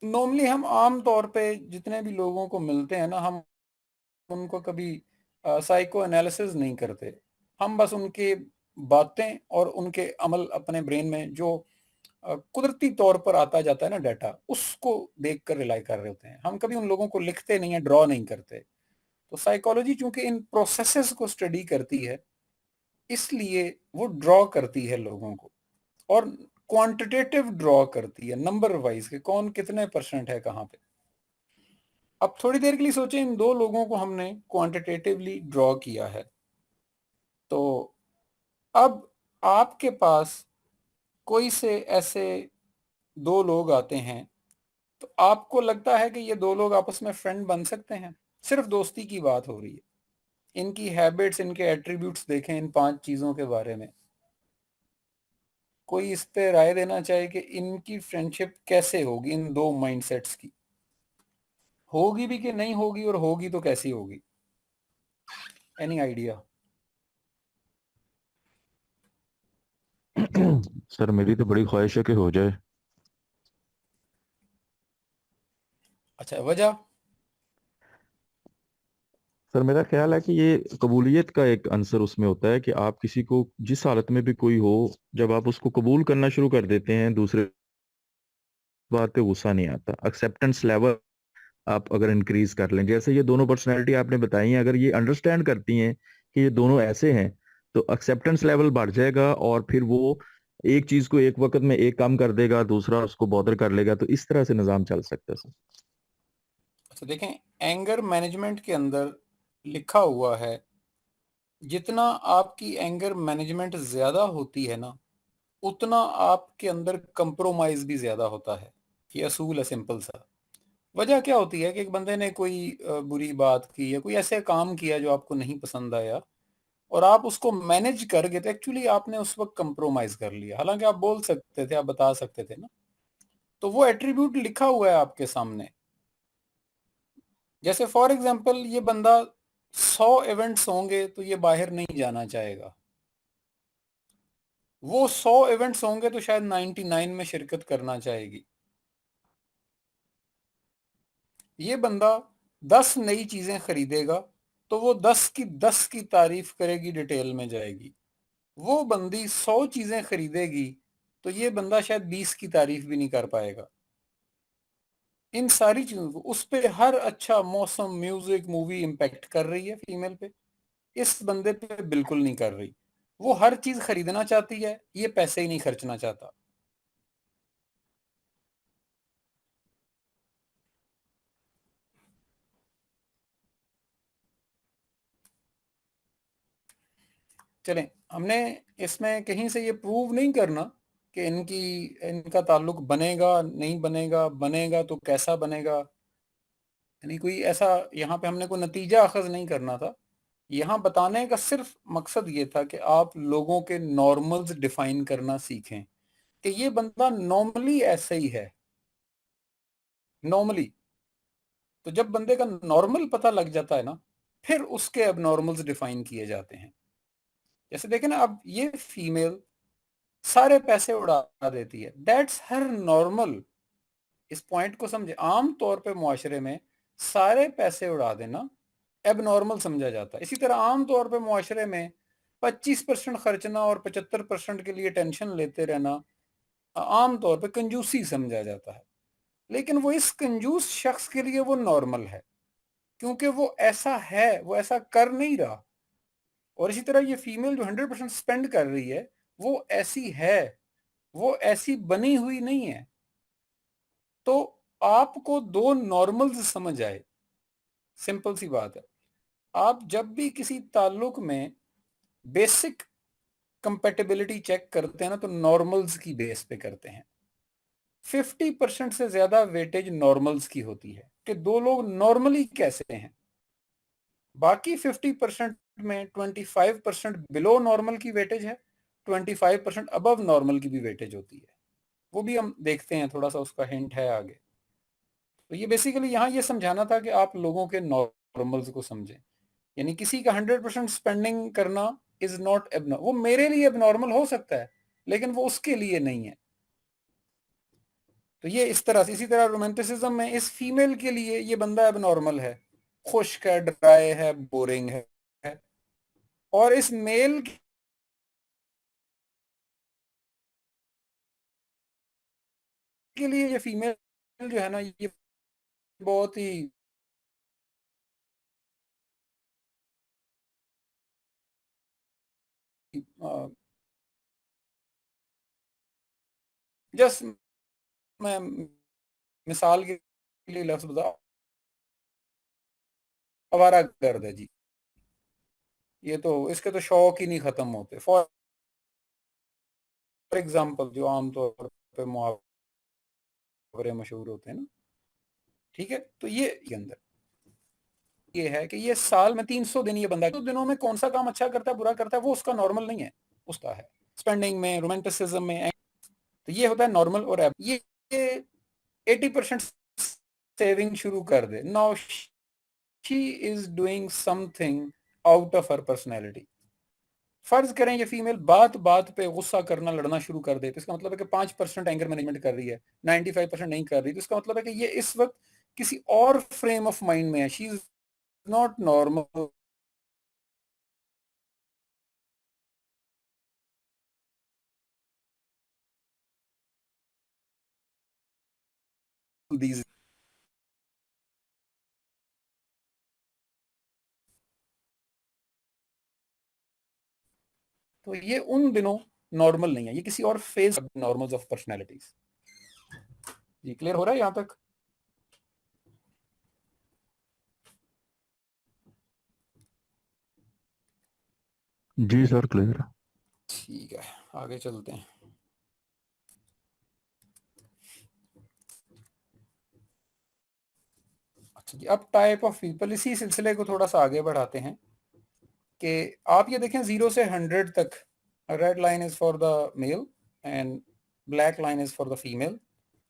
नॉर्मली हम आम तौर पे जितने भी लोगों को मिलते हैं ना, हम उनको कभी साइको एनालिसिस नहीं करते। हम बस उनके बातें और उनके अमल अपने ब्रेन में जो कुदरती तौर पर आता जाता है ना डाटा, उसको देखकर रिलाई कर रहे होते हैं। हम कभी उन लोगों को लिखते नहीं है, ड्रॉ नहीं करते। तो साइकोलॉजी चूंकि इन प्रोसेसेस को स्टडी करती है, इसलिए वो ड्रॉ करती है लोगों को, और क्वांटिटेटिव ड्रॉ करती है, नंबर वाइज के कौन कितने परसेंट है कहाँ पे। अब थोड़ी देर के लिए सोचें, इन दो लोगों को हमने क्वांटिटेटिवली ड्रॉ किया है, तो अब आपके पास कोई से ऐसे दो लोग आते हैं, तो आपको लगता है कि ये दो लोग आपस में फ्रेंड बन सकते हैं? सिर्फ दोस्ती की बात हो रही है। इनकी हैबिट्स, इनके एट्रीब्यूट्स देखें, इन 5 चीजों के बारे में कोई इस पे राय देना चाहे कि इनकी फ्रेंडशिप कैसे होगी, इन दो माइंडसेट्स की? होगी भी कि नहीं होगी, और होगी तो कैसी होगी? Any idea? सर मेरी तो बड़ी ख्वाहिश है कि हो जाए। अच्छा, वजह? सर मेरा ख्याल है कि ये कबूलियत का एक अंसर उसमें होता है कि आप किसी को जिस हालत में भी कोई हो, जब आप उसको कबूल करना शुरू कर देते हैं, दूसरे बात पे गुस्सा नहीं आता, एक्सेप्टेंस लेवल आप अगर इंक्रीज कर लें, जैसे ये दोनों पर्सनैलिटी आपने बताई हैं, अगर ये अंडरस्टैंड करती हैं कि ये दोनों ऐसे हैं, तो एक्सेप्टेंस लेवल बढ़ जाएगा, और फिर वो एक चीज को एक वक्त में एक काम कर देगा, दूसरा उसको बॉदर कर लेगा, तो इस तरह से निजाम चल सकता है सर। अच्छा देखें, एंगर मैनेजमेंट के अंदर लिखा हुआ है, जितना आपकी एंगर मैनेजमेंट ज्यादा होती है ना, उतना आपके अंदर कंप्रोमाइज भी ज्यादा होता है। ये असूल है सिंपल सा। वजह क्या होती है कि एक बंदे ने कोई बुरी बात की या कोई ऐसे काम किया जो आपको नहीं पसंद आया, और आप उसको मैनेज कर गए, तो एक्चुअली आपने उस वक्त कंप्रोमाइज कर लिया। हालांकि आप बोल सकते थे, आप बता सकते थे ना। तो वो एट्रीब्यूट लिखा हुआ है आपके सामने। जैसे फॉर एग्जांपल, ये बंदा 100 इवेंट्स होंगे तो ये बाहर नहीं जाना चाहेगा। वो 100 इवेंट्स होंगे तो शायद 99 में शिरकत करना चाहेगी। ये बंदा 10 नई चीजें खरीदेगा तो वो 10 की तारीफ करेगी, डिटेल में जाएगी। वो बंदी 100 चीजें खरीदेगी तो ये बंदा शायद 20 की तारीफ भी नहीं कर पाएगा। इन सारी चीजों को, उस पे हर अच्छा मौसम, म्यूजिक, मूवी इम्पेक्ट कर रही है फीमेल पे, इस बंदे पे बिल्कुल नहीं कर रही। वो हर चीज खरीदना चाहती है, ये पैसे ही नहीं खर्चना चाहता। चलें, हमने इसमें कहीं से ये प्रूव नहीं करना कि इनका ताल्लुक बनेगा नहीं बनेगा, बनेगा तो कैसा बनेगा। यानी कोई ऐसा यहाँ पे हमने कोई नतीजा अखज नहीं करना था। यहाँ बताने का सिर्फ मकसद ये था कि आप लोगों के नॉर्मल्स डिफाइन करना सीखें, कि ये बंदा नॉर्मली ऐसे ही है, नॉर्मली। तो जब बंदे का नॉर्मल पता लग जाता है ना, फिर उसके अब नॉर्मल्स डिफाइन किए जाते हैं। जैसे देखें ना, अब ये फीमेल सारे पैसे उड़ा देती है, दैट्स हर नॉर्मल। इस पॉइंट को समझे, आम तौर पे मुआशरे में सारे पैसे उड़ा देना एब नॉर्मल समझा जाता है। इसी तरह आम तौर पे मुआशरे में 25% खर्चना और 75% के लिए टेंशन लेते रहना आम तौर पे कंजूसी समझा जाता है। लेकिन वो इस कंजूस शख्स के लिए वो नॉर्मल है, क्योंकि वो ऐसा है, वो ऐसा कर नहीं रहा। और इसी तरह ये फीमेल जो 100% स्पेंड कर रही है, वो ऐसी है, वो ऐसी बनी हुई नहीं है। तो आपको दो नॉर्मल्स समझ आए, सिंपल सी बात है। आप जब भी किसी ताल्लुक में बेसिक कंपेटेबिलिटी चेक करते हैं ना, तो नॉर्मल्स की बेस पे करते हैं। 50% से ज्यादा वेटेज नॉर्मल्स की होती है कि दो लोग नॉर्मली कैसे हैं। बाकी 50% में 25% बिलो नॉर्मल की वेटेज है, 25% अबव नॉर्मल की भी वेटेज होती है। वो भी हम देखते हैं, थोड़ा सा उसका हिंट है आगे। तो ये बेसिकली यहाँ ये समझाना था कि आप लोगों के नॉर्मल्स को समझें। यानी किसी का 100% स्पेंडिंग करना इज नॉट एबनॉर्मल। वो मेरे लिए एबनॉर्मल हो सकता है, लेकिन वो उसके लिए नहीं है। तो ये इस तरह से, इसी तरह रोमांटिसिज्म में इस फीमेल के लिए ये बंदा एबनॉर्मल है, खुश्क है, ड्राई है, बोरिंग है। और इस मेल के लिए ये फीमेल जो है ना, ये बहुत ही जस्ट, मैं मिसाल के लिए लफ्ज बता, आवारा गर्द है जी। ये तो इसके तो शौक ही नहीं खत्म होते। फॉर एग्जाम्पल, जो आमतौर पे मुहावरे मशहूर होते हैं ना, ठीक है, तो ये अंदर ये है कि ये साल में 300 दिन ये बंदा, तो दिनों में कौन सा काम अच्छा करता है, बुरा करता है, वो उसका नॉर्मल नहीं है। उसका है स्पेंडिंग में, रोमांटिसिज्म में। तो ये होता है नॉर्मल। और ये 80% सेविंग शुरू कर दे, now she is doing something out of her personality. फर्ज करें ये फीमेल बात बात पे गुस्सा करना, लड़ना शुरू कर दे, तो इसका मतलब है कि 5% एंगर मैनेजमेंट कर रही है, 95% नहीं कर रही। तो इसका मतलब है कि ये इस वक्त किसी और फ्रेम ऑफ माइंड में है। She is not normal. These, तो ये उन दिनों नॉर्मल नहीं है, ये किसी और फेज नॉर्मल्स ऑफ पर्सनैलिटीज। जी, क्लियर हो रहा है यहां तक? जी सर, क्लियर। ठीक है, आगे चलते हैं। अच्छा जी, अब टाइप ऑफ पीपल, इसी सिलसिले को थोड़ा सा आगे बढ़ाते हैं कि आप ये देखें 0 से 100 तक, red line is for the male and black line is for the female.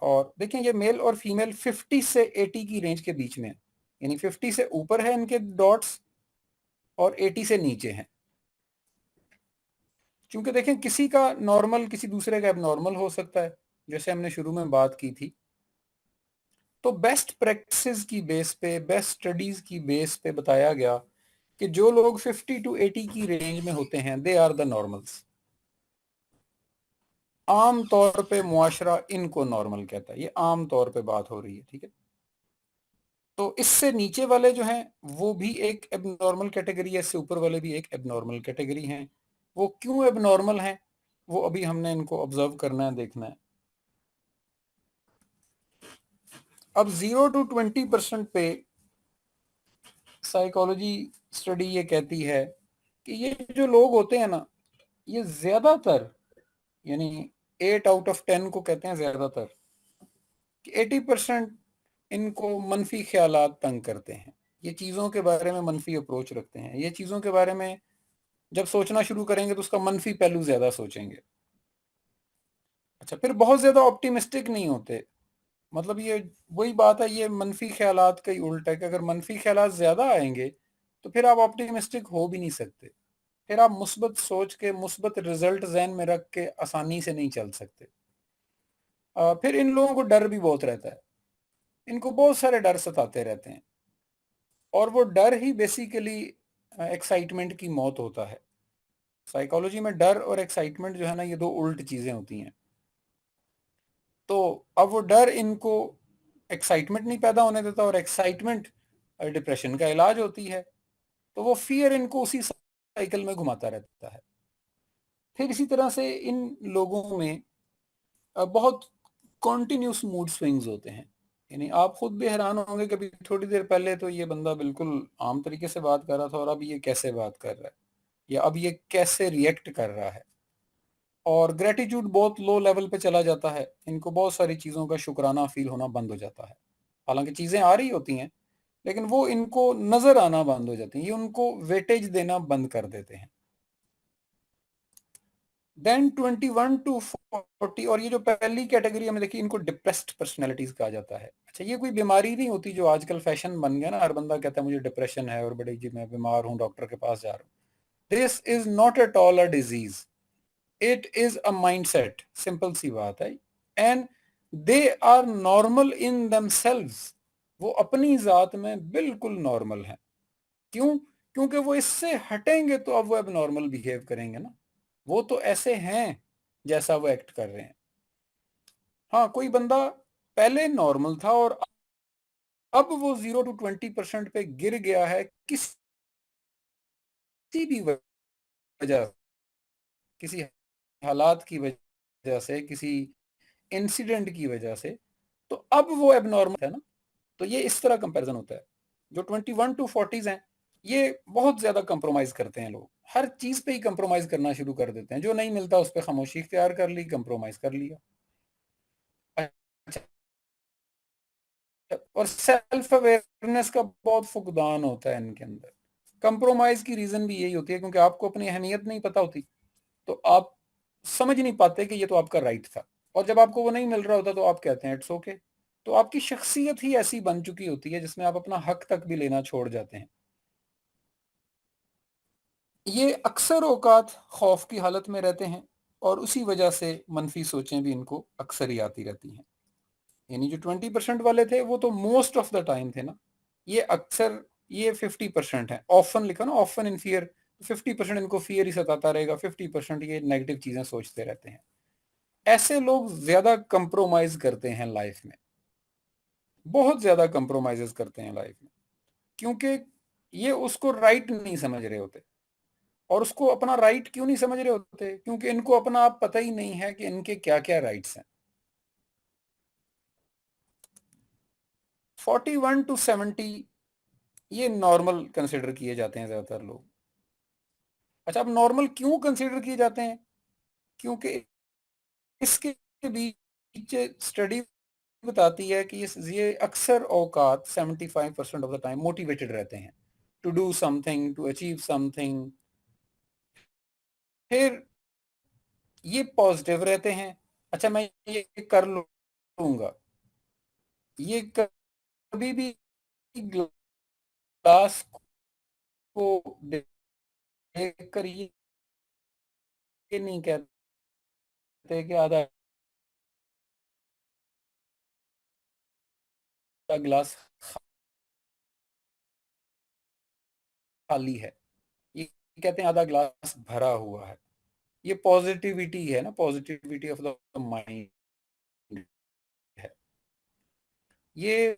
और देखें ये मेल और फीमेल 50 से 80 की रेंज के बीच में है। यानी 50 से ऊपर है इनके डॉट्स और 80 से नीचे हैं। क्योंकि देखें किसी का नॉर्मल किसी दूसरे का एबनॉर्मल हो सकता है, जैसे हमने शुरू में बात की थी। तो बेस्ट प्रैक्टिसेस की बेस पे, बेस्ट स्टडीज की बेस पे बताया गया कि जो लोग 50 टू 80 की रेंज में होते हैं, दे आर द नॉर्मल्स। आम तौर पे मुआशरा इनको नॉर्मल कहता है। ये आम तौर पे बात हो रही है, ठीक है। तो इससे नीचे वाले जो हैं वो भी एक एबनॉर्मल कैटेगरी है, इससे ऊपर वाले भी एक एबनॉर्मल कैटेगरी हैं। वो क्यों एबनॉर्मल हैं, वो अभी हमने इनको ऑब्जर्व करना है, देखना है। अब 0 to 20% पे साइकोलॉजी स्टडी ये कहती है कि ये जो लोग होते हैं ना, ये ज्यादातर, यानी 8 out of 10 को कहते हैं ज्यादातर, कि 80% इनको मनफी ख्यालात तंग करते हैं। ये चीज़ों के बारे में मनफी अप्रोच रखते हैं। ये चीज़ों के बारे में जब सोचना शुरू करेंगे तो उसका मनफी पहलू ज़्यादा सोचेंगे। अच्छा, फिर बहुत ज़्यादा ऑप्टिमिस्टिक नहीं होते। मतलब ये वही बात है, ये मनफी ख्यालात का ही उल्टा है कि अगर मनफी ख्यालात ज़्यादा आएंगे तो फिर आप ऑप्टिमिस्टिक हो भी नहीं सकते। फिर आप मुस्बत सोच के, मुस्बत रिजल्ट जहन में रख के आसानी से नहीं चल सकते। फिर इन लोगों को डर भी बहुत रहता है। इनको बहुत सारे डर सताते रहते हैं, और वो डर ही बेसिकली एक्साइटमेंट की मौत होता है। साइकोलॉजी में डर और एक्साइटमेंट जो है ना, ये दो उल्ट चीजें होती हैं। तो अब वो डर इनको एक्साइटमेंट नहीं पैदा होने देता, और एक्साइटमेंट डिप्रेशन का इलाज होती है। तो वो फियर इनको उसी साइकिल में घुमाता रहता है। फिर इसी तरह से इन लोगों में बहुत कॉन्टिन्यूस मूड स्विंग्स होते हैं। यानी आप खुद भी हैरान होंगे, कभी थोड़ी देर पहले तो ये बंदा बिल्कुल आम तरीके से बात कर रहा था, और अब ये कैसे बात कर रहा है, या अब ये कैसे रिएक्ट कर रहा है। और ग्रेटिट्यूड बहुत लो लेवल पे चला जाता है। इनको बहुत सारी चीज़ों का शुक्राना फील होना बंद हो जाता है। हालांकि चीज़ें आ रही होती हैं, लेकिन वो इनको नज़र आना बंद हो जाती हैं। ये उनको वेटेज देना बंद कर देते हैं। देन 21 to 40, और ये जो पहली कैटेगरी हमें देखी, इनको डिप्रेस्ड पर्सनैलिटीज कहा जाता है। अच्छा, ये कोई बीमारी नहीं होती जो आजकल फैशन बन गया ना, हर बंदा कहता है मुझे डिप्रेशन है और बड़े जी मैं बीमार हूँ, डॉक्टर के पास जा रहा हूँ। This is not at all a disease, it is a mindset, simple सी बात है। And they are normal in themselves, वो अपनी जात में बिल्कुल नॉर्मल है। क्यों? क्योंकि वो इससे हटेंगे तो अब वो अब नॉर्मल बिहेव करेंगे ना, वो तो ऐसे हैं जैसा वो एक्ट कर रहे हैं। हाँ, कोई बंदा पहले नॉर्मल था और अब वो 0 to 20% पे गिर गया है, किसी भी वजह, किसी हालात की वजह से, किसी इंसिडेंट की वजह से, तो अब वो एबनॉर्मल है ना। तो ये इस तरह कंपैरिजन होता है। जो 21 to 40 हैं, ये बहुत ज्यादा कंप्रोमाइज करते हैं लोग, हर चीज पे ही कंप्रोमाइज करना शुरू कर देते हैं, जो नहीं मिलता उस पर खामोशी इख्तियार कर ली, कंप्रोमाइज कर लिया। अच्छा, और सेल्फ अवेयरनेस का बहुत फुकदान होता है इनके अंदर। कंप्रोमाइज की रीजन भी यही होती है, क्योंकि आपको अपनी अहमियत नहीं पता होती, तो आप समझ नहीं पाते कि ये तो आपका राइट था, और जब आपको वो नहीं मिल रहा होता तो आप कहते हैं इट्स ओके। तो आपकी शख्सियत ही ऐसी बन चुकी होती है जिसमें आप अपना हक तक भी लेना छोड़ जाते हैं। ये अक्सर औकात खौफ की हालत में रहते हैं, और उसी वजह से मनफी सोचें भी इनको अक्सर ही आती रहती हैं। यानी जो 20% वाले थे वो तो मोस्ट ऑफ द टाइम थे ना, ये अक्सर, ये 50% है, ऑफन लिखा ना, ऑफन इन फियर, 50% इनको फियर ही सताता रहेगा, 50% ये नेगेटिव चीजें सोचते रहते हैं। ऐसे लोग ज्यादा कंप्रोमाइज करते हैं लाइफ में, बहुत ज्यादा कंप्रोमाइजेस करते हैं लाइफ में, क्योंकि ये उसको राइट नहीं समझ रहे होते। और उसको अपना राइट क्यों नहीं समझ रहे होते? क्योंकि इनको अपना आप पता ही नहीं है कि इनके क्या क्या राइट्स हैं। 41 to 70 ये नॉर्मल कंसिडर किए जाते हैं ज्यादातर लोग। अच्छा, अब नॉर्मल क्यों कंसिडर किए जाते हैं? क्योंकि इसके बीच स्टडी बताती है कि ये अक्सर औकात 75% ऑफ द टाइम मोटिवेटेड रहते हैं to do something, to achieve something. फिर ये पॉजिटिव रहते हैं, अच्छा मैं ये कर लूंगा। ये कभी भी ग्लास को देखकर ये नहीं कहते कि आधा ग्लास खाली है, ये कहते हैं आधा ग्लास भरा हुआ है। ये पॉजिटिविटी है ना, पॉजिटिविटी ऑफ द माइंड है ये।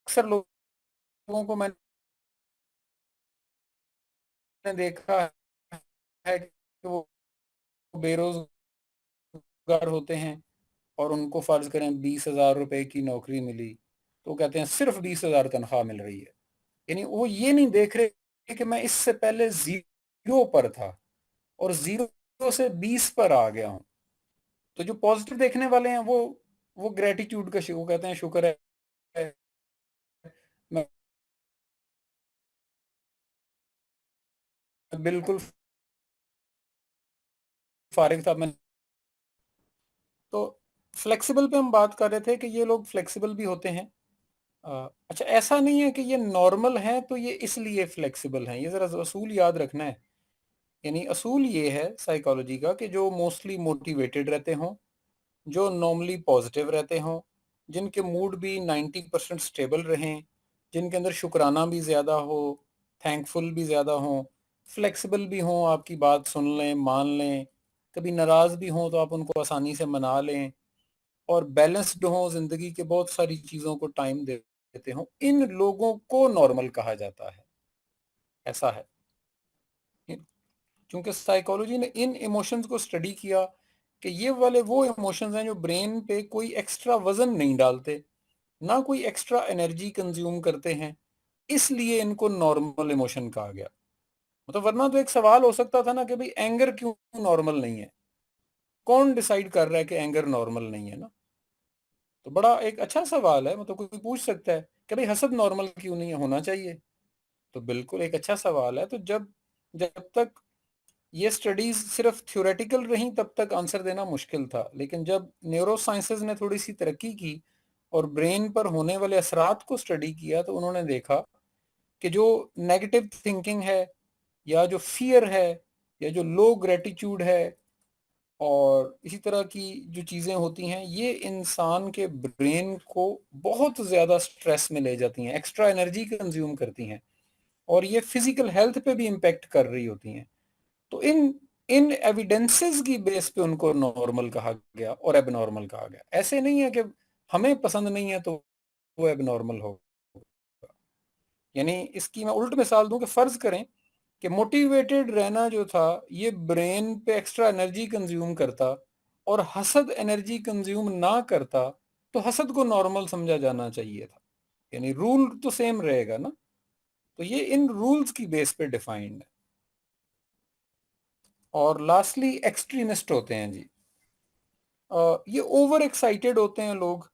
अक्सर लोगों को मैंने देखा है कि वो बेरोजगार होते हैं, और उनको फर्ज करें 20,000 रुपए की नौकरी मिली, तो कहते हैं सिर्फ 20,000 तनख्वाह मिल रही है। यानी वो ये नहीं देख रहे कि मैं इससे पहले जीरो पर था और जीरो से 20 पर आ गया हूँ। तो जो पॉजिटिव देखने वाले हैं वो ग्रेटिट्यूड का वो कहते हैं शुक्र है, मैं बिल्कुल फारिग था मैं। तो फ्लेक्सिबल पे हम बात कर रहे थे कि ये लोग फ्लेक्सिबल भी होते हैं। अच्छा, ऐसा नहीं है कि ये नॉर्मल है तो ये इसलिए फ्लेक्सिबल हैं, ये जरा असूल याद रखना है। यानी असूल ये है साइकोलॉजी का कि जो मोस्टली मोटिवेटेड रहते हों, जो नॉर्मली पॉजिटिव रहते हों, जिनके मूड भी 90% स्टेबल रहें, जिनके अंदर शुक्राना भी ज़्यादा हो, थैंकफुल भी ज़्यादा हो, फ्लेक्सिबल भी हों, आपकी बात सुन लें, मान लें, कभी नाराज़ भी हों तो आप उनको आसानी से मना लें, और बैलेंस्ड हों, ज़िंदगी के बहुत सारी चीज़ों को टाइम देते हों, इन लोगों को नॉर्मल कहा जाता है। ऐसा है, क्योंकि साइकोलॉजी ने इन इमोशंस को स्टडी किया कि ये वाले वो इमोशंस हैं जो ब्रेन पे कोई एक्स्ट्रा वजन नहीं डालते, ना कोई एक्स्ट्रा एनर्जी कंज्यूम करते हैं, इसलिए इनको नॉर्मल इमोशन कहा गया। मतलब वरना तो एक सवाल हो सकता था ना कि भाई एंगर क्यों नॉर्मल नहीं है? कौन डिसाइड कर रहा है कि एंगर नॉर्मल नहीं है ना? तो बड़ा एक अच्छा सवाल है, मतलब कोई पूछ सकता है कि भाई हसद नॉर्मल क्यों नहीं है, होना चाहिए। तो बिल्कुल एक अच्छा सवाल है। तो जब जब तक ये स्टडीज सिर्फ थ्योरेटिकल रहीं तब तक आंसर देना मुश्किल था, लेकिन जब न्यूरो साइंसेज ने थोड़ी सी तरक्की की और ब्रेन पर होने वाले असरात को स्टडी किया, तो उन्होंने देखा कि जो नेगेटिव थिंकिंग है, या जो फियर है, या जो लो ग्रेटिट्यूड है, और इसी तरह की जो चीज़ें होती हैं, ये इंसान के ब्रेन को बहुत ज़्यादा स्ट्रेस में ले जाती हैं, एक्स्ट्रा एनर्जी कंज्यूम करती हैं, और ये फिजिकल हेल्थ पे भी इम्पेक्ट कर रही होती हैं। तो इन इन एविडेंसेस की बेस पे उनको नॉर्मल कहा गया और एबनॉर्मल कहा गया। ऐसे नहीं है कि हमें पसंद नहीं है तो वो एबनॉर्मल होगा। यानी इसकी मैं उल्ट मिसाल दूं कि फर्ज करें कि मोटिवेटेड रहना जो था ये ब्रेन पे एक्स्ट्रा एनर्जी कंज्यूम करता, और हसद एनर्जी कंज्यूम ना करता, तो हसद को नॉर्मल समझा जाना चाहिए था। यानी रूल तो सेम रहेगा ना। तो ये इन रूल्स की बेस पे डिफाइंड है। और लास्टली एक्सट्रीमिस्ट होते हैं जी। ये ओवर एक्साइटेड होते हैं लोग।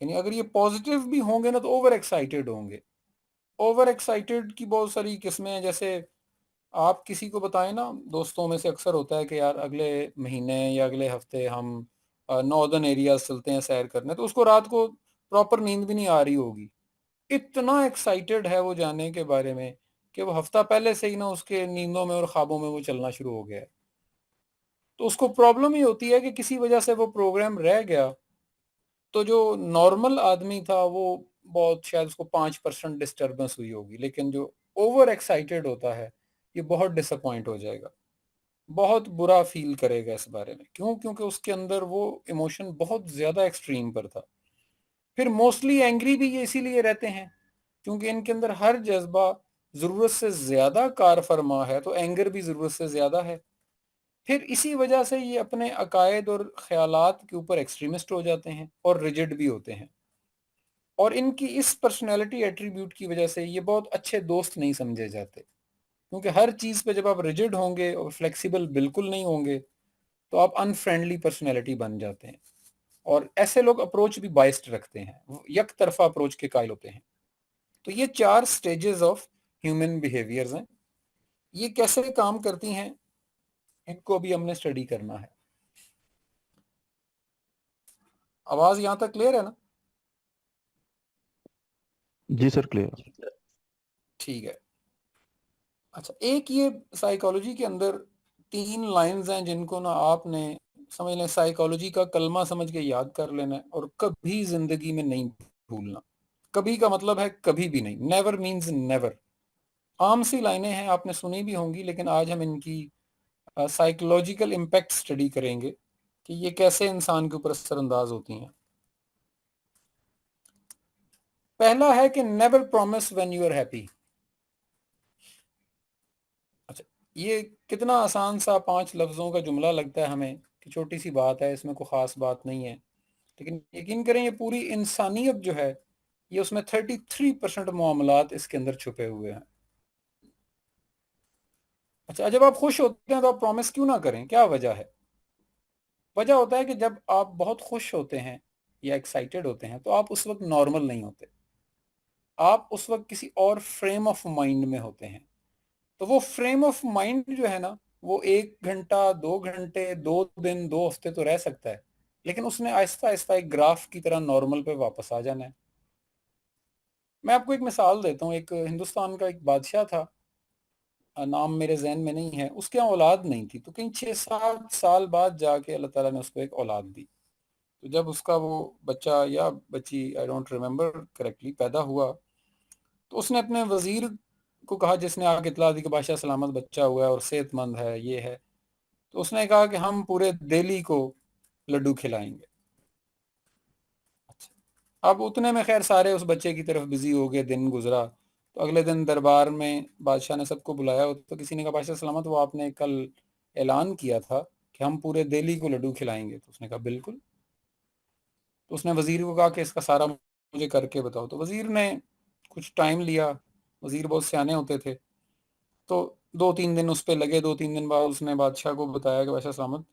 यानी अगर ये पॉजिटिव भी होंगे ना तो ओवर एक्साइटेड होंगे। ओवर एक्साइटेड की बहुत सारी किस्में हैं। जैसे आप किसी को बताएं ना, दोस्तों में से अक्सर होता है कि यार अगले महीने या अगले हफ्ते हम नॉर्दर्न एरियाज चलते हैं सैर करने, तो उसको रात को प्रॉपर नींद भी नहीं आ रही होगी। इतना एक्साइटेड है वो जाने के बारे में कि वो हफ्ता पहले से ही ना उसके नींदों में और ख्वाबों में वो चलना शुरू हो गया है। तो उसको प्रॉब्लम ही होती है कि किसी वजह से वो प्रोग्राम रह गया। तो जो नॉर्मल आदमी था वो बहुत, शायद उसको 5% डिस्टर्बेंस हुई होगी, लेकिन जो ओवर एक्साइटेड होता है ये बहुत डिसअपॉइंट हो जाएगा, बहुत बुरा फील करेगा इस बारे में। क्यों? क्योंकि उसके अंदर वो इमोशन बहुत ज़्यादा एक्सट्रीम पर था। फिर मोस्टली एंग्री भी ये इसीलिए रहते हैं क्योंकि इनके अंदर हर जज्बा ज़रूरत से ज़्यादा कार फरमा है, तो एंगर भी ज़रूरत से ज़्यादा है। फिर इसी वजह से ये अपने अकायद और ख्यालात के ऊपर एक्सट्रीमिस्ट हो जाते हैं और रिजिड भी होते हैं। और इनकी इस पर्सनैलिटी एट्रीब्यूट की वजह से ये बहुत अच्छे दोस्त नहीं समझे जाते, क्योंकि हर चीज़ पे जब आप रिजिड होंगे और फ्लेक्सिबल बिल्कुल नहीं होंगे तो आप अनफ्रेंडली पर्सनैलिटी बन जाते हैं। और ऐसे लोग अप्रोच भी बाइस्ड रखते हैं, वो एक तरफा अप्रोच के कायल होते हैं। तो ये 4 स्टेजेस ऑफ ह्यूमन बिहेवियर्स हैं। ये कैसे काम करती हैं, इनको भी हमने स्टडी करना है। आवाज़ यहाँ तक क्लियर है ना? जी सर, क्लियर। ठीक है। अच्छा, एक ये साइकोलॉजी के अंदर 3 लाइंस हैं जिनको ना आपने समझ लें साइकोलॉजी का कलमा समझ के याद कर लेना है और कभी जिंदगी में नहीं भूलना। कभी का मतलब है कभी भी नहीं, नेवर मीन्स नेवर। आम सी लाइनें हैं, आपने सुनी भी होंगी, लेकिन आज हम इनकी साइकोलॉजिकल इम्पैक्ट स्टडी करेंगे कि ये कैसे इंसान के ऊपर असरअंदाज होती हैं। पहला है कि never promise when you are happy. अच्छा, ये कितना आसान सा 5 लफ्ज़ों का जुमला लगता है हमें कि छोटी सी बात है, इसमें कोई ख़ास बात नहीं है, लेकिन यकीन करें ये पूरी इंसानियत जो है, ये उसमें 33% मामलात इसके अंदर छुपे हुए हैं। अच्छा, जब आप खुश होते हैं तो आप प्रॉमिस क्यों ना करें? क्या वजह है? वजह होता है कि जब आप बहुत खुश होते हैं या एक्साइटेड होते हैं तो आप उस वक्त नॉर्मल नहीं होते, आप उस वक्त किसी और फ्रेम ऑफ माइंड में होते हैं। तो वो फ्रेम ऑफ माइंड जो है ना, वो 1 घंटा, 2 घंटे, 2 दिन, 2 हफ्ते तो रह सकता है, लेकिन उसने आहिस्ता आहिस्ता एक ग्राफ की तरह नॉर्मल पे वापस आ जाना है। मैं आपको एक मिसाल देता हूँ। एक हिंदुस्तान का एक बादशाह था, नाम मेरे जहन में नहीं है, उसके यहाँ औलाद नहीं थी, तो कहीं 6-7 साल बाद जाके अल्लाह ताला ने उसको एक औलाद दी। तो जब उसका वो बच्चा या बच्ची, आई डोंट रिमेम्बर करेक्टली, पैदा हुआ, तो उसने अपने वजीर को कहा, जिसने आके इतला दी कि बादशाह सलामत बच्चा हुआ है और सेहतमंद है, ये है, तो उसने कहा कि हम पूरे दिल्ली को लड्डू खिलाएंगे। अच्छा, अब उतने में खैर सारे उस बच्चे की तरफ बिजी हो गए, दिन गुजरा। तो अगले दिन दरबार में बादशाह ने सबको बुलाया, तो किसी ने कहा बादशाह सलामत, वो आपने कल ऐलान किया था कि हम पूरे दिल्ली को लड्डू खिलाएंगे। तो उसने कहा बिल्कुल। तो उसने वजीर को कहा कि इसका सारा मुझे करके बताओ। तो वजीर ने कुछ टाइम लिया, वजीर बहुत सियाने होते थे, तो 2-3 दिन उस पर लगे। 2-3 दिन बाद उसने बादशाह को बताया कि बादशाह सलामत,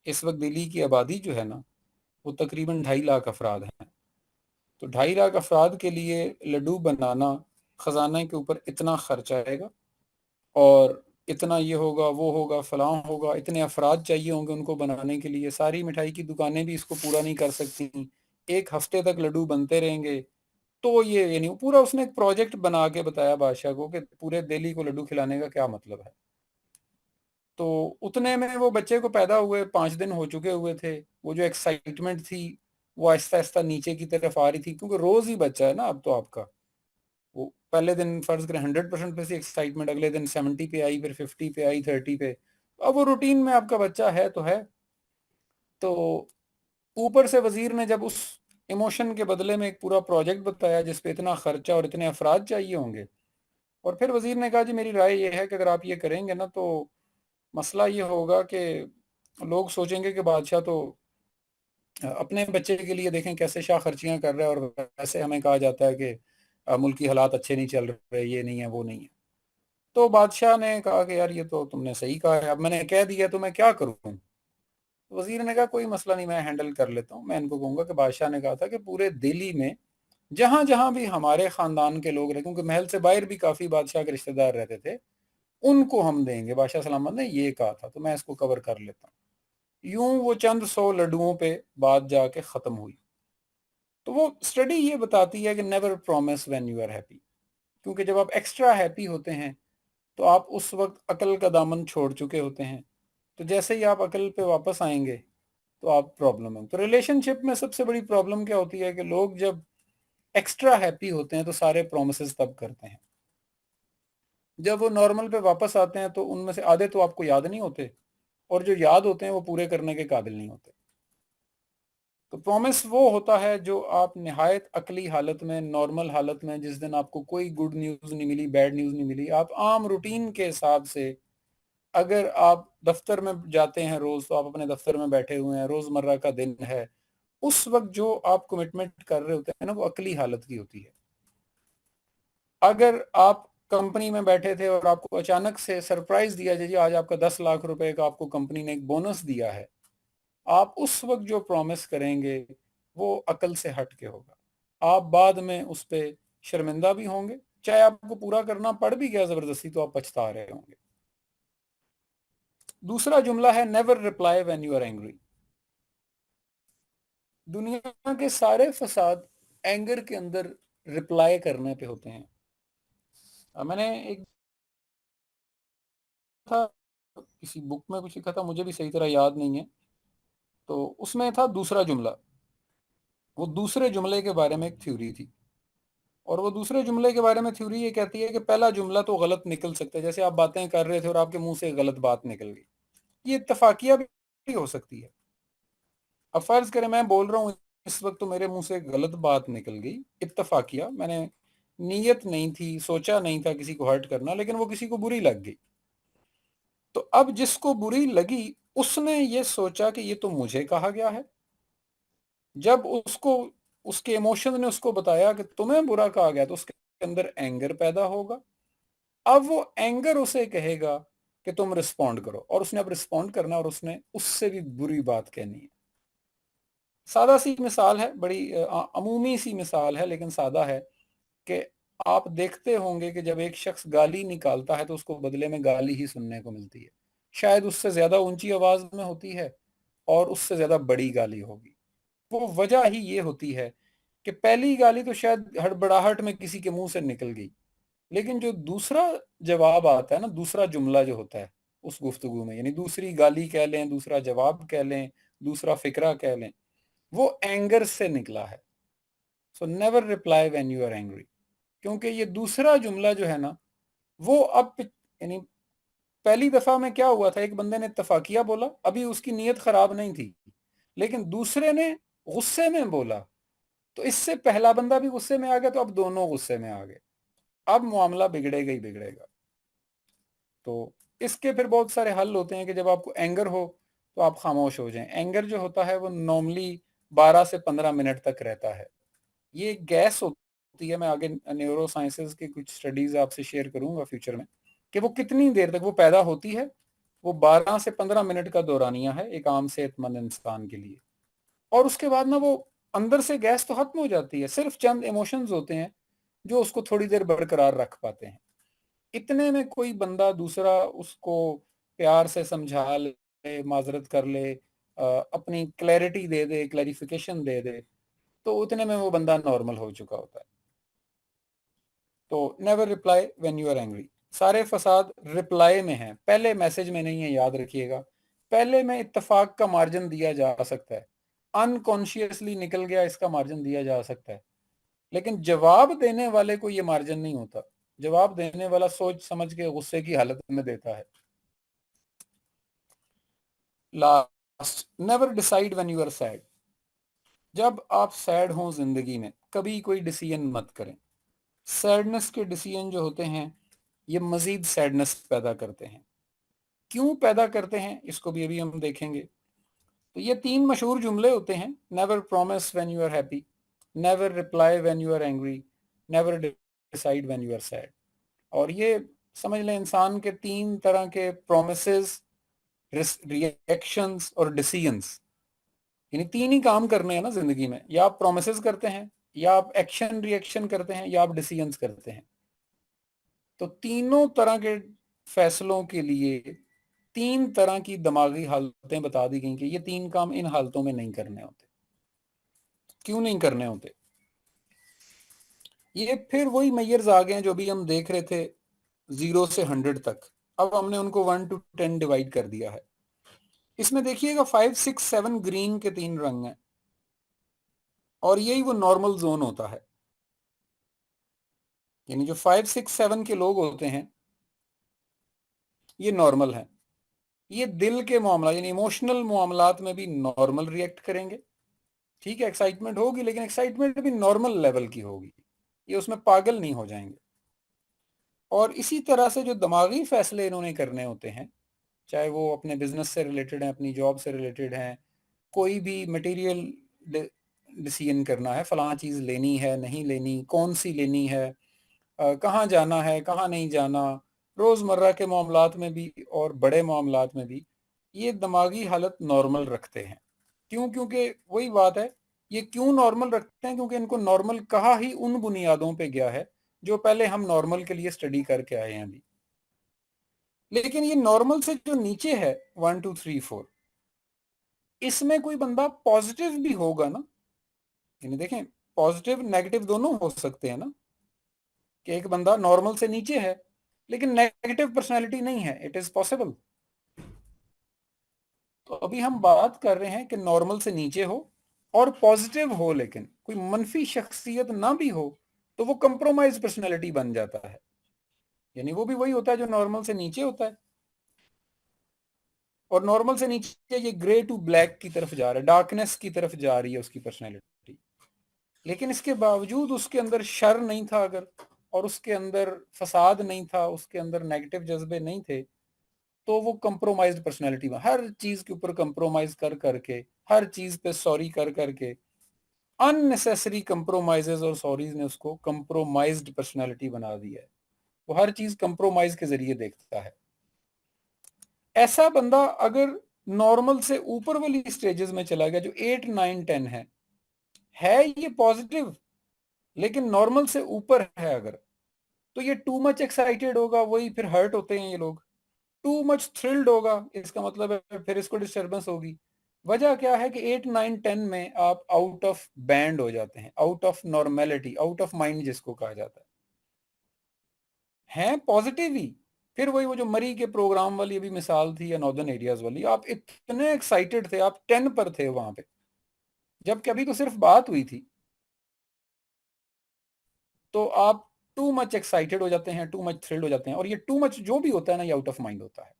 इस वक्त दिल्ली की आबादी जो है ना, वो तकरीबन 2.5 लाख अफराद हैं। तो 2.5 लाख अफराद के लिए लड्डू बनाना खजाना के ऊपर इतना खर्च आएगा और इतना ये होगा वो होगा फलां होगा, इतने अफराद चाहिए होंगे उनको बनाने के लिए, सारी मिठाई की दुकानें भी इसको पूरा नहीं कर सकती, एक हफ्ते तक लड्डू बनते रहेंगे। तो ये नहीं, पूरा उसने एक प्रोजेक्ट बना के बताया बादशाह को कि पूरे दिल्ली को लड्डू खिलाने का क्या मतलब है। तो उतने में वो बच्चे को पैदा हुए 5 दिन हो चुके हुए थे। वो जो एक्साइटमेंट थी वो आहिस्ता आहिस्ता नीचे की तरफ आ रही थी, क्योंकि रोज ही बच्चा है ना अब तो आपका। वो पहले दिन फर्ज करें 100% पे से एक्साइटमेंट, अगले दिन 70 पे आई, फिर 50 पे आई, 30 पे। अब वो रूटीन में आपका बच्चा है तो है। तो ऊपर से वजीर ने जब उस इमोशन के बदले में एक पूरा प्रोजेक्ट बताया जिसपे इतना खर्चा और इतने अफराद चाहिए होंगे, और फिर वजीर ने कहा जी मेरी राय ये है कि अगर आप ये करेंगे ना तो मसला ये होगा कि लोग सोचेंगे कि बादशाह तो अपने बच्चे के लिए देखें कैसे शाह खर्चियां कर रहा है, और वैसे हमें कहा जाता है कि मुल्की हालात अच्छे नहीं चल रहे, ये नहीं है वो नहीं है। तो बादशाह ने कहा कि यार ये तो तुमने सही कहा है, अब मैंने कह दिया तो मैं क्या करूं। वजीर ने कहा कोई मसला नहीं, मैं हैंडल कर लेता हूँ। मैं इनको कहूंगा कि बादशाह ने कहा था कि पूरे दिल्ली में जहां जहां भी हमारे खानदान के लोग रहे, क्योंकि महल से बाहर भी काफी बादशाह के रिश्तेदार रहते थे, उनको हम देंगे। बादशाह सलामत ने ये कहा था, तो मैं इसको कवर कर लेता हूँ। यूं वो चंद 100 लड्डुओं पे बात जाके खत्म हुई। तो वो स्टडी ये बताती है कि never promise when you are happy, क्योंकि जब आप एक्स्ट्रा हैप्पी होते हैं तो आप उस वक्त अकल का दामन छोड़ चुके होते हैं। तो जैसे ही आप अकल पे वापस आएंगे तो आप प्रॉब्लम है। तो रिलेशनशिप में सबसे बड़ी प्रॉब्लम क्या होती है कि लोग जब एक्स्ट्रा हैप्पी होते हैं तो सारे प्रोमिसेस तब करते हैं, जब वो नॉर्मल पे वापस आते हैं तो उनमें से आधे तो आपको याद नहीं होते, और जो याद होते हैं वो पूरे करने के काबिल नहीं होते। तो प्रॉमिस वो होता है जो आप निहायत अकली हालत में, नॉर्मल हालत में, जिस दिन आपको कोई गुड न्यूज़ नहीं मिली, बैड न्यूज़ नहीं मिली, आप आम रूटीन के हिसाब से, अगर आप दफ्तर में जाते हैं रोज तो आप अपने दफ्तर में बैठे हुए हैं, रोजमर्रा का दिन है, उस वक्त जो आप कमिटमेंट कर रहे होते हैं ना वो अकली हालत की होती है। अगर आप कंपनी में बैठे थे और आपको अचानक से सरप्राइज दिया जाए जी आज आपका 10 लाख रुपए का आपको कंपनी ने एक बोनस दिया है, आप उस वक्त जो प्रॉमिस करेंगे वो अकल से हट के होगा। आप बाद में उस पर शर्मिंदा भी होंगे, चाहे आपको पूरा करना पड़ भी गया जबरदस्ती तो आप पछता रहे होंगे। दूसरा जुमला है never reply when you are angry. दुनिया के सारे फसाद एंगर के अंदर रिप्लाई करने पे होते हैं। मैंने एक था, किसी बुक में कुछ लिखा था, मुझे भी सही तरह याद नहीं है। तो उसमें था दूसरा जुमला। वो दूसरे जुमले के बारे में एक थ्योरी थी, और वो दूसरे जुमले के बारे में थ्योरी ये कहती है कि पहला जुमला तो गलत निकल सकता है, जैसे आप बातें कर रहे थे और आपके मुंह से गलत बात निकल गई, ये इत्तफाकिया भी हो सकती है। अब फर्ज करें मैं बोल रहा हूँ इस वक्त तो मेरे मुंह से गलत बात निकल गई, इत्तफाकिया, मैंने नीयत नहीं थी, सोचा नहीं था किसी को हर्ट करना, लेकिन वो किसी को बुरी लग गई। तो अब जिसको बुरी लगी उसने ये सोचा कि ये तो मुझे कहा गया है। जब उसको उसके इमोशन ने उसको बताया कि तुम्हें बुरा कहा गया तो उसके अंदर एंगर पैदा होगा। अब वो एंगर उसे कहेगा कि तुम रिस्पॉन्ड करो, और उसने अब रिस्पॉन्ड करना और उसने उससे भी बुरी बात कहनी है। सादा सी मिसाल है, बड़ी अमूमी सी मिसाल है लेकिन सादा है, कि आप देखते होंगे कि जब एक शख्स गाली निकालता है तो उसको बदले में गाली ही सुनने को मिलती है। शायद उससे ज्यादा ऊंची आवाज में होती है और उससे ज्यादा बड़ी गाली होगी। वो वजह ही ये होती है कि पहली गाली तो शायद हड़बड़ाहट में किसी के मुंह से निकल गई, लेकिन जो दूसरा जवाब आता है ना, दूसरा जुमला जो होता है उस गुफ्तगू में, यानी दूसरी गाली कह लें, दूसरा जवाब कह लें, दूसरा फिक्रा कह लें, वो एंगर से निकला है। So never reply when you are angry, क्योंकि ये दूसरा जुमला जो है ना वो अब, यानी पहली दफा में क्या हुआ था, एक बंदे ने इत्तफाकिया बोला, अभी उसकी नीयत खराब नहीं थी, लेकिन दूसरे ने गुस्से में बोला, तो इससे पहला बंदा भी गुस्से में आ गया, तो अब दोनों गुस्से में आ गए। अब मामला बिगड़ेगा ही बिगड़ेगा। तो इसके फिर बहुत सारे हल होते हैं कि जब आपको एंगर हो तो आप खामोश हो जाएं। एंगर जो होता है वो नॉर्मली 12 से 15 मिनट तक रहता है। ये गैस होती है, मैं आगे न्यूरो साइंसेज की कुछ स्टडीज आपसे शेयर करूंगा फ्यूचर में, कि वो कितनी देर तक वो पैदा होती है। वो 12 से 15 मिनट का दौरानिया है एक आम सेहतमंद इंसान के लिए, और उसके बाद ना वो अंदर से गैस तो खत्म हो जाती है, सिर्फ चंद इमोशंस होते हैं जो उसको थोड़ी देर बरकरार रख पाते हैं। इतने में कोई बंदा दूसरा उसको प्यार से समझा ले, माजरत कर ले, अपनी क्लैरिटी दे दे, क्लैरिफिकेशन दे दे, तो उतने में वो बंदा नॉर्मल हो चुका होता है। तो never reply when you are angry. सारे फसाद रिप्लाई में है, पहले मैसेज में नहीं है, याद रखिएगा। पहले में इत्तेफाक का मार्जिन दिया जा सकता है, अनकॉन्शियसली निकल गया इसका मार्जिन दिया जा सकता है, लेकिन जवाब देने वाले को ये मार्जिन नहीं होता। जवाब देने वाला सोच समझ के गुस्से की हालत में देता है। Last, never decide when you are sad. जब आप सैड हो जिंदगी में कभी कोई डिसीजन मत करें। सैडनेस के डिसीजन जो होते हैं ये मजीद सैडनेस पैदा करते हैं। क्यों पैदा करते हैं इसको भी अभी हम देखेंगे। तो ये 3 मशहूर जुमले होते हैं, never promise when you are happy, never reply when you are angry, never decide when you are sad. और ये समझ लें इंसान के 3 तरह के प्रोमिसेस, रिएक्शंस और डिसीजंस, यानी 3 ही काम करने हैं ना जिंदगी में। या आप प्रोमिसेस करते हैं, या आप एक्शन रिएक्शन करते हैं, या आप डिसीजंस करते हैं। तो तीनों तरह के फैसलों के लिए 3 तरह की दिमागी हालतें बता दी गई कि ये 3 काम इन हालतों में नहीं करने होते। क्यों नहीं करने होते? ये फिर वही मेजर्स आ गए हैं जो भी हम देख रहे थे, 0 से 100 तक। अब हमने उनको 1 to 10 डिवाइड कर दिया है। इसमें देखिएगा 5, 6, 7 ग्रीन के 3 रंग हैं, और यही वो नॉर्मल जोन होता है। यानी जो 5, 6, 7 के लोग होते हैं ये नॉर्मल हैं। ये दिल के मामला यानी इमोशनल मामलात में भी नॉर्मल रिएक्ट करेंगे। ठीक है, एक्साइटमेंट होगी, लेकिन एक्साइटमेंट भी नॉर्मल लेवल की होगी, ये उसमें पागल नहीं हो जाएंगे। और इसी तरह से जो दिमागी फैसले इन्होंने करने होते हैं, चाहे वो अपने बिजनेस से रिलेटेड हैं, अपनी जॉब से रिलेटेड हैं, कोई भी मटेरियल डिसीजन करना है, फलां चीज़ लेनी है नहीं लेनी, कौन सी लेनी है, कहाँ जाना है कहाँ नहीं जाना, रोज़मर्रा के मामलात में भी और बड़े मामलात में भी ये दिमागी हालत नॉर्मल रखते हैं। क्यों? क्योंकि वही बात है, ये क्यों नॉर्मल रखते हैं? क्योंकि इनको नॉर्मल कहा ही उन बुनियादों पे गया है जो पहले हम नॉर्मल के लिए स्टडी करके आए हैं अभी। लेकिन ये नॉर्मल से जो नीचे है 1, 2, 3, 4, इसमें कोई बंदा पॉजिटिव भी होगा ना, यानी देखें पॉजिटिव नेगेटिव दोनों हो सकते हैं ना, कि एक बंदा नॉर्मल से नीचे है लेकिन नेगेटिव पर्सनालिटी नहीं है, इट इज पॉसिबल। तो अभी हम बात कर रहे हैं कि नॉर्मल से नीचे हो और पॉजिटिव हो, लेकिन कोई मनफी शख्सियत ना भी हो, तो वो कंप्रोमाइज पर्सनैलिटी बन जाता है। यानी वो भी वही होता है जो नॉर्मल से नीचे होता है। और नॉर्मल से नीचे ये ग्रे टू ब्लैक की तरफ जा रहा है, डार्कनेस की तरफ जा रही है उसकी पर्सनैलिटी। लेकिन इसके बावजूद उसके अंदर शर नहीं था अगर, और उसके अंदर फसाद नहीं था, उसके अंदर नेगेटिव जज्बे नहीं थे, तो वो कंप्रोमाइज्ड पर्सनैलिटी में हर चीज के ऊपर कंप्रोमाइज कर करके, हर चीज पे सॉरी कर करके, अननेसेसरी कंप्रोमाइजेस और सॉरीज ने उसको कंप्रोमाइज्ड पर्सनैलिटी बना दिया है। वो हर चीज कंप्रोमाइज के जरिए देखता है। ऐसा बंदा अगर नॉर्मल से ऊपर वाली स्टेजेस में चला गया, जो 8, 9, 10 है ये पॉजिटिव लेकिन नॉर्मल से ऊपर है अगर, तो ये टू मच एक्साइटेड होगा, वही फिर हर्ट होते हैं ये लोग। टू मच थ्रिल्ड होगा, इसका मतलब है फिर इसको डिस्टर्बेंस होगी। वजह क्या है कि 8, 9, 10 में आप आउट ऑफ बैंड हो जाते हैं, out of normality, out of mind जिसको कहा जाता है पॉजिटिव ही। फिर वही वो जो मरी के प्रोग्राम वाली अभी मिसाल थी या नॉर्दर्न एरियाज वाली, आप इतने एक्साइटेड थे, आप 10 पर थे वहां पे, जबकि अभी तो सिर्फ बात हुई थी। तो आप टू मच एक्साइटेड हो जाते हैं, टू मच थ्रिल्ड हो जाते हैं, और ये टू मच जो भी होता है ना, ये आउट ऑफ माइंड होता है।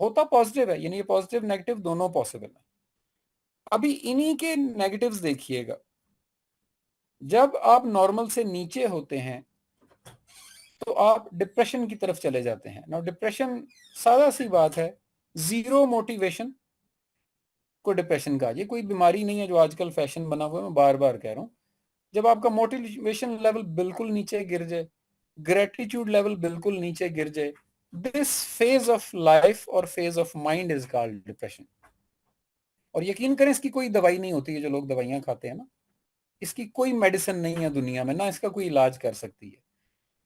होता पॉजिटिव है, यानी ये पॉजिटिव नेगेटिव दोनों पॉसिबल है। अभी इन्हीं के नेगेटिव्स देखिएगा। जब आप नॉर्मल से नीचे होते हैं तो आप डिप्रेशन की तरफ चले जाते हैं ना। डिप्रेशन सादा सी बात है, जीरो मोटिवेशन को डिप्रेशन का, ये कोई बीमारी नहीं है जो आजकल फैशन बना हुआ है, मैं बार बार कह रहा हूँ। जब आपका मोटिवेशन लेवल बिल्कुल नीचे गिर जाए, ग्रेटिट्यूड लेवल बिल्कुल नीचे गिर जाए, दिस फेज ऑफ लाइफ और phase of mind is called depression. और यकीन करें इसकी कोई दवाई नहीं होती है, जो लोग दवाइयां खाते हैं ना, इसकी कोई मेडिसिन नहीं है दुनिया में, ना इसका कोई इलाज कर सकती है।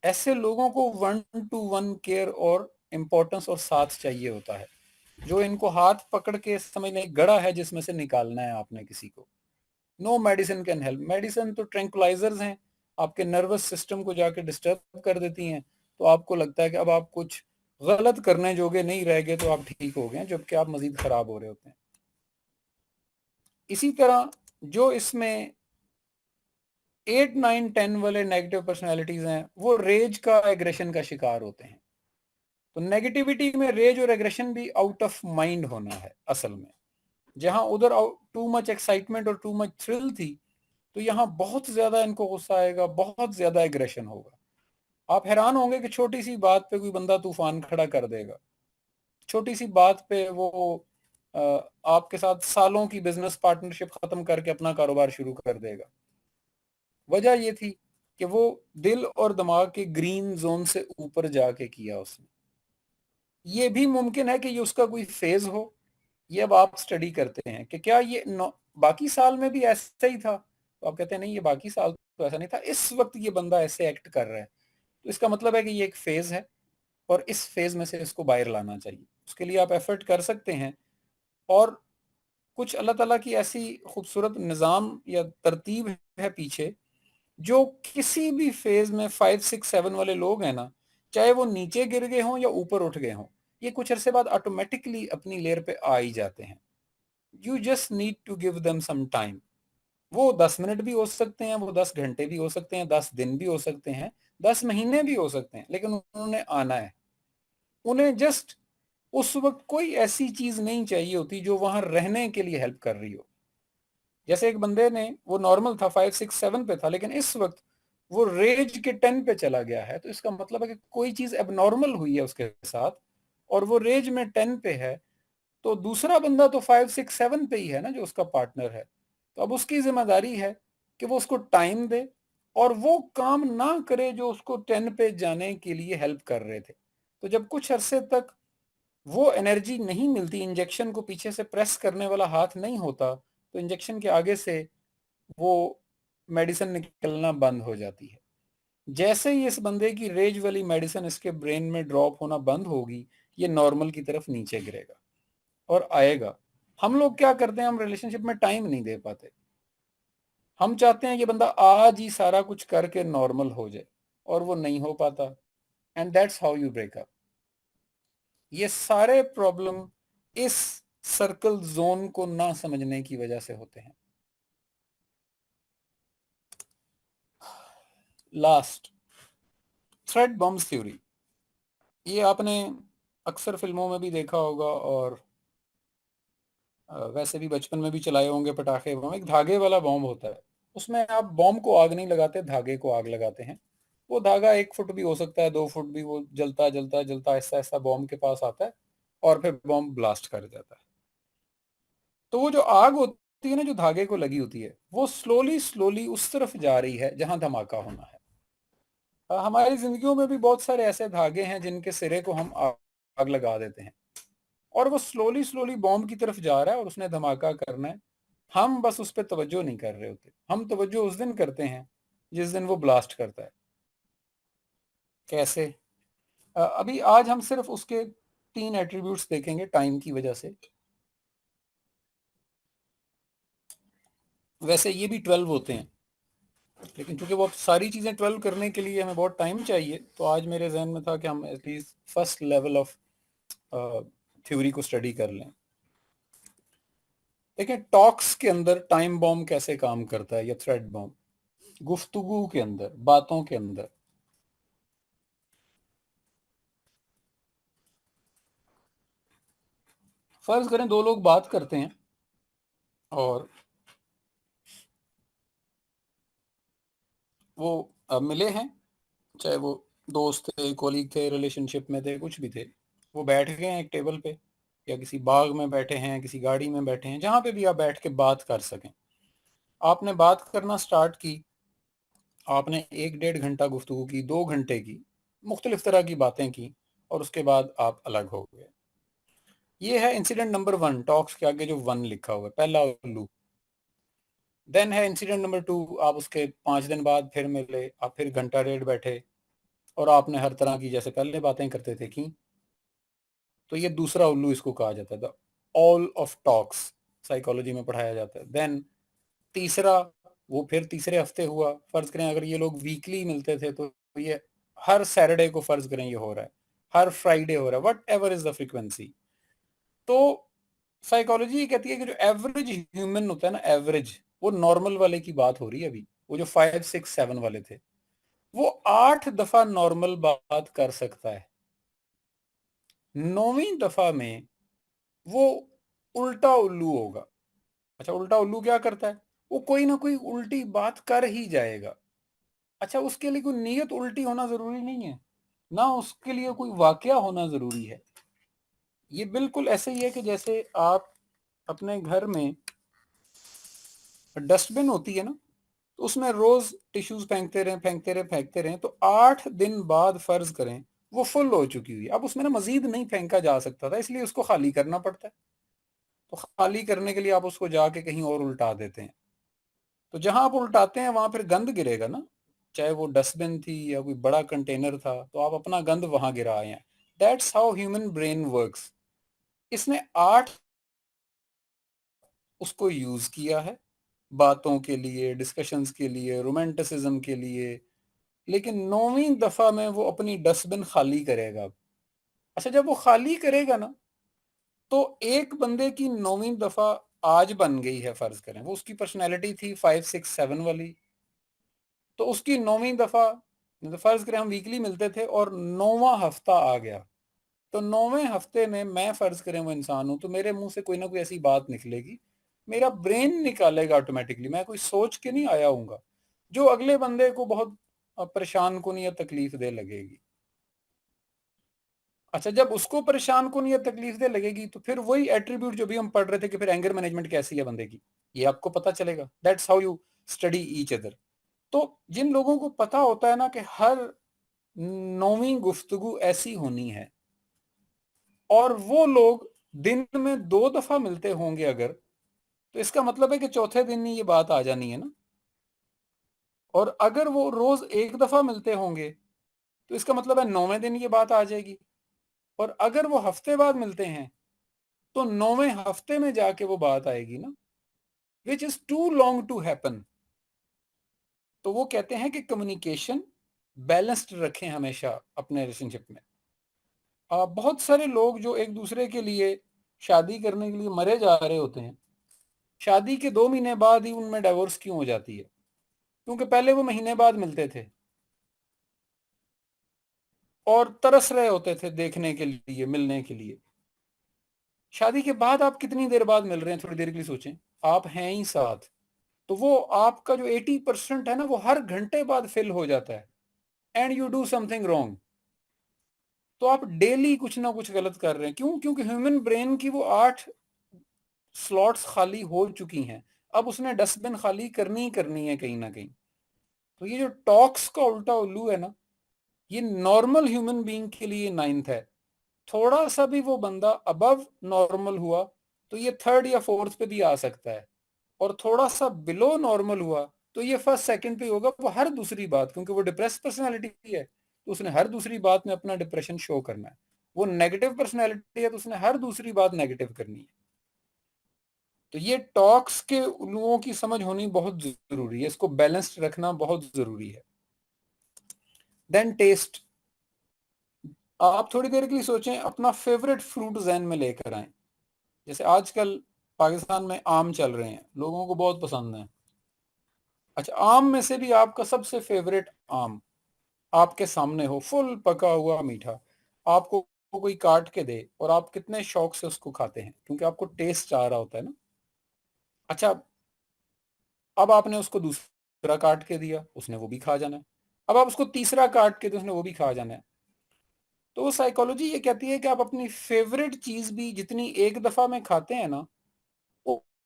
ऐसे लोगों को 1-to-1 केयर और इम्पोर्टेंस और साथ चाहिए होता है, जो इनको हाथ पकड़ के समझ लें गड़ा है जिसमें से निकालना है आपने किसी को। No medicine can help. Medicine तो ट्रैंकुलाइजर्स हैं, आपके नर्वस सिस्टम को जाके डिस्टर्ब कर देती हैं, तो आपको लगता है कि अब आप कुछ गलत करने जोगे नहीं रह गए तो आप ठीक हो गए, जबकि आप मजीद खराब हो रहे होते हैं। इसी तरह जो इसमें 8, 9, 10 वाले नेगेटिव पर्सनैलिटीज हैं, वो रेज का एग्रेशन का शिकार होते हैं। तो नेगेटिविटी में रेज और एग्रेशन भी आउट ऑफ माइंड होना है असल में। जहां उधर टू मच एक्साइटमेंट और टू मच थ्रिल थी, तो यहाँ बहुत ज्यादा इनको गुस्सा आएगा, बहुत ज्यादा एग्रेशन होगा। आप हैरान होंगे कि छोटी सी बात पे कोई बंदा तूफान खड़ा कर देगा। छोटी सी बात पे वो अ, आपके साथ सालों की बिजनेस पार्टनरशिप खत्म करके अपना कारोबार शुरू कर देगा। वजह ये थी कि वो दिल और दिमाग के ग्रीन जोन से ऊपर जाके किया उसने। ये भी मुमकिन है कि ये उसका कोई फेज हो। ये अब आप स्टडी करते हैं कि क्या ये बाकी साल में भी ऐसा ही था, तो आप कहते हैं नहीं ये बाकी साल तो ऐसा नहीं था, इस वक्त ये बंदा ऐसे एक्ट कर रहा है, तो इसका मतलब है कि ये एक फेज है और इस फेज में से इसको बाहर लाना चाहिए। उसके लिए आप एफर्ट कर सकते हैं। और कुछ अल्लाह ताला की ऐसी खूबसूरत निज़ाम या तरतीब है पीछे, जो किसी भी फेज में 5, 6, 7 वाले लोग हैं ना, चाहे वो नीचे गिर गए हों या ऊपर उठ गए हों, ये कुछ अरसे बाद ऑटोमेटिकली अपनी लेयर पे आ ही जाते हैं। You just need to give them some time. वो 10 मिनट भी हो सकते हैं, वो 10 घंटे भी हो सकते हैं, 10 दिन भी हो सकते हैं, 10 महीने भी हो सकते हैं, लेकिन उन्होंने आना है। उन्हें जस्ट उस वक्त कोई ऐसी चीज नहीं चाहिए होती जो वहां रहने के लिए हेल्प कर रही हो। जैसे एक बंदे ने, वो नॉर्मल था 5, 6, 7 पे था, लेकिन इस वक्त वो रेज के 10 पे चला गया है, तो इसका मतलब है कि कोई चीज एबनॉर्मल हुई है उसके साथ, और वो रेज में 10 पे है। तो दूसरा बंदा तो 5, 6, 7 पे ही है ना, जो उसका पार्टनर है। तो अब उसकी जिम्मेदारी है कि वो उसको टाइम दे और वो काम ना करे जो उसको 10 पे जाने के लिए हेल्प कर रहे थे। तो जब कुछ अरसे तक वो एनर्जी नहीं मिलती, इंजेक्शन को पीछे से प्रेस करने वाला हाथ नहीं होता, तो इंजेक्शन के आगे से वो मेडिसिन निकलना बंद हो जाती है। जैसे ही इस बंदे की रेज वाली मेडिसिन इसके ब्रेन में ड्रॉप होना बंद होगी, ये नॉर्मल की तरफ नीचे गिरेगा और आएगा। हम लोग क्या करते हैं, हम रिलेशनशिप में टाइम नहीं दे पाते। हम चाहते हैं कि बंदा आज ही सारा कुछ करके नॉर्मल हो जाए, और वो नहीं हो पाता। And that's how you break up. ये सारे प्रॉब्लम इस सर्कल जोन को ना समझने की वजह से होते हैं। Last, thread bombs theory. ये आपने अक्सर फिल्मों में भी देखा होगा, और वैसे भी बचपन में भी चलाए होंगे पटाखे बम। एक धागे वाला बॉम्ब होता है, उसमें आप बॉम्ब को आग नहीं लगाते, धागे को आग लगाते हैं। वो धागा 1 फुट भी हो सकता है, 2 फुट भी, वो जलता जलता जलता ऐसा ऐसा बॉम्ब के पास आता है, और फिर बॉम्ब ब्लास्ट कर जाता है। तो वो जो आग होती है ना, जो धागे को लगी होती है, वो स्लोली स्लोली उस तरफ जा रही है जहां धमाका होना है। हमारी जिंदगियों में भी बहुत सारे ऐसे धागे हैं जिनके सिरे को हम आग लगा देते हैं, और वो स्लोली स्लोली बॉम्ब की तरफ जा रहा है और उसने धमाका करना है। हम बस उस पर तवज्जो नहीं कर रहे होते। हम तवज्जो उस दिन करते हैं जिस दिन वो ब्लास्ट करता है। कैसे? अभी आज हम सिर्फ उसके 3 एट्रीब्यूट्स देखेंगे टाइम की वजह से। वैसे ये भी 12 होते हैं, लेकिन चूंकि वो सारी चीज़ें 12 करने के लिए हमें बहुत टाइम चाहिए, तो आज मेरे जहन में था कि हम at least first level of theory को स्टडी कर लें। देखिए, टॉक्स के अंदर टाइम बॉम्ब कैसे काम करता है, या थ्रेड बॉम्ब। गुफ्तगू के अंदर, बातों के अंदर, फर्ज करें 2 लोग बात करते हैं, और वो मिले हैं, चाहे वो दोस्त थे, कोलीग थे, रिलेशनशिप में थे, कुछ भी थे। वो बैठ गए हैं एक टेबल पे, या किसी बाग में बैठे हैं, किसी गाड़ी में बैठे हैं, जहां पे भी आप बैठ के बात कर सकें। आपने बात करना स्टार्ट की, आपने 1, 1.5 घंटा गुफ्तगू की, 2 घंटे की, मुख्तलिफ तरह की बातें की, और उसके बाद आप अलग हो गए। ये है इंसिडेंट नंबर 1, टॉक्स के आगे जो 1 लिखा हुआ है, पहला उल्लू। देन है इंसिडेंट नंबर 2, आप उसके 5 दिन बाद फिर मिले, आप फिर घंटा डेढ़ बैठे और आपने हर तरह की जैसे पहले बातें करते थे की। तो ये दूसरा उल्लू इसको कहा जाता है, the all of talks, psychology में पढ़ाया जाता है। देन तीसरा, वो फिर तीसरे हफ्ते हुआ, फर्ज करें अगर ये लोग वीकली मिलते थे तो ये हर सैटरडे को फर्ज करें ये हो रहा है, हर फ्राइडे हो रहा है, what ever is the frequency. तो साइकोलॉजी कहती है कि जो एवरेज ह्यूमन होता है ना, एवरेज, वो नॉर्मल वाले की बात हो रही है अभी, वो जो 5 6 7 वाले थे, वो 8 दफा नॉर्मल बात कर सकता है। 9वीं दफा में वो उल्टा उल्लू होगा। अच्छा, उल्टा उल्लू क्या करता है? वो कोई ना कोई उल्टी बात कर ही जाएगा। अच्छा, उसके लिए कोई नीयत उल्टी होना जरूरी नहीं है, ना उसके लिए कोई वाकया होना जरूरी है। ये बिल्कुल ऐसे ही है कि जैसे आप अपने घर में डस्टबिन होती है ना, तो उसमें रोज टिश्यूज फेंकते रहे फेंकते रहे फेंकते रहे, तो 8 दिन बाद फर्ज करें वो फुल हो चुकी हुई, अब उसमें ना मजीद नहीं फेंका जा सकता था, इसलिए उसको खाली करना पड़ता है। तो खाली करने के लिए आप उसको जाके कहीं और उल्टा देते हैं। तो जहां आप उल्टाते हैं वहां फिर गंद गिरेगा ना, चाहे वो डस्टबिन थी या कोई बड़ा कंटेनर था, तो आप अपना गंद वहां गिरा आए हैं। That's how human brain works. इसने 8 उसको यूज किया है बातों के लिए, डिस्कशंस के लिए, रोमांटिसिज्म के लिए, लेकिन 9वीं दफा में वो अपनी डस्टबिन खाली करेगा। अच्छा, जब वो खाली करेगा ना, तो एक बंदे की 9वीं दफा आज बन गई है, फर्ज करें वो उसकी पर्सनैलिटी थी 5 6 7 वाली, तो उसकी 9वीं दफा, तो फर्ज करें हम वीकली मिलते थे और 9वां हफ्ता आ गया, तो 9वें हफ्ते में मैं फर्ज करें वो इंसान हूं, तो मेरे मुंह से कोई ना कोई ऐसी बात निकलेगी, मेरा ब्रेन निकालेगा ऑटोमेटिकली, मैं कोई सोच के नहीं आया हूंगा, जो अगले बंदे को बहुत परेशान कुन या तकलीफ दे लगेगी। अच्छा, जब उसको परेशान कुन या तकलीफ दे लगेगी, तो फिर वही एट्रीब्यूट जो भी हम पढ़ रहे थे कि फिर एंगर मैनेजमेंट कैसी है बंदे की, ये आपको पता चलेगा। That's how you study each other. तो जिन लोगों को पता होता है ना कि हर 9वीं गुफ्तगू ऐसी होनी है, और वो लोग दिन में 2 दफा मिलते होंगे अगर, तो इसका मतलब है कि चौथे दिन ही ये बात आ जानी है ना। और अगर वो रोज 1 दफा मिलते होंगे, तो इसका मतलब है 9वें दिन ये बात आ जाएगी। और अगर वो हफ्ते बाद मिलते हैं, तो 9वें हफ्ते में जाके वो बात आएगी ना, which is too long to happen. तो वो कहते हैं कि कम्युनिकेशन बैलेंस्ड रखें हमेशा अपने रिलेशनशिप में। बहुत सारे लोग जो एक दूसरे के लिए शादी करने के लिए मरे जा रहे होते हैं, शादी के 2 महीने बाद ही उनमें डाइवोर्स क्यों हो जाती है? क्योंकि पहले वो महीने बाद मिलते थे और तरस रहे होते थे देखने के लिए, मिलने के लिए। शादी के बाद आप कितनी देर बाद मिल रहे हैं, थोड़ी देर के लिए सोचें, आप हैं ही साथ, तो वो आपका जो 80% है ना, वो हर घंटे बाद फिल हो जाता है, and you do something wrong. तो आप डेली कुछ ना कुछ गलत कर रहे हैं। क्यों? क्योंकि ह्यूमन ब्रेन की वो 8 स्लॉट्स खाली हो चुकी हैं, अब उसने डस्टबिन खाली करनी ही करनी है कहीं ना कहीं। तो ये जो टॉक्स का उल्टा उल्लू है ना, ये नॉर्मल ह्यूमन बीइंग के लिए 9th है। थोड़ा सा भी वो बंदा अबव नॉर्मल हुआ, तो ये 3rd या 4th पे भी आ सकता है, और थोड़ा सा बिलो नॉर्मल हुआ, तो ये 1st 2nd पे होगा। वो हर दूसरी बात, क्योंकि वो डिप्रेस पर्सनैलिटी है, तो उसने हर दूसरी बात में अपना डिप्रेशन शो करना है। वो नेगेटिव पर्सनैलिटी है, तो उसने हर दूसरी बात नेगेटिव करनी है। तो ये टॉक्स के उल्लुओं की समझ होनी बहुत जरूरी है, इसको बैलेंस्ड रखना बहुत जरूरी है। Then test. आप थोड़ी देर के लिए सोचें, अपना फेवरेट फ्रूट जहन में लेकर आए। जैसे आजकल पाकिस्तान में आम चल रहे हैं, लोगों को बहुत पसंद है। अच्छा, आम में से भी आपका सबसे फेवरेट आम आपके सामने हो, फुल पका हुआ मीठा, आपको कोई काट के दे, और आप कितने शौक से उसको खाते हैं, क्योंकि आपको टेस्ट आ रहा होता है ना। अच्छा, अब आपने उसको दूसरा काट के दिया, उसने वो भी खा जाना है। अब आप उसको तीसरा काट के दो, उसने वो भी खा जाना है। तो साइकोलॉजी ये कहती है कि आप अपनी फेवरेट चीज भी जितनी एक दफा में खाते हैं ना,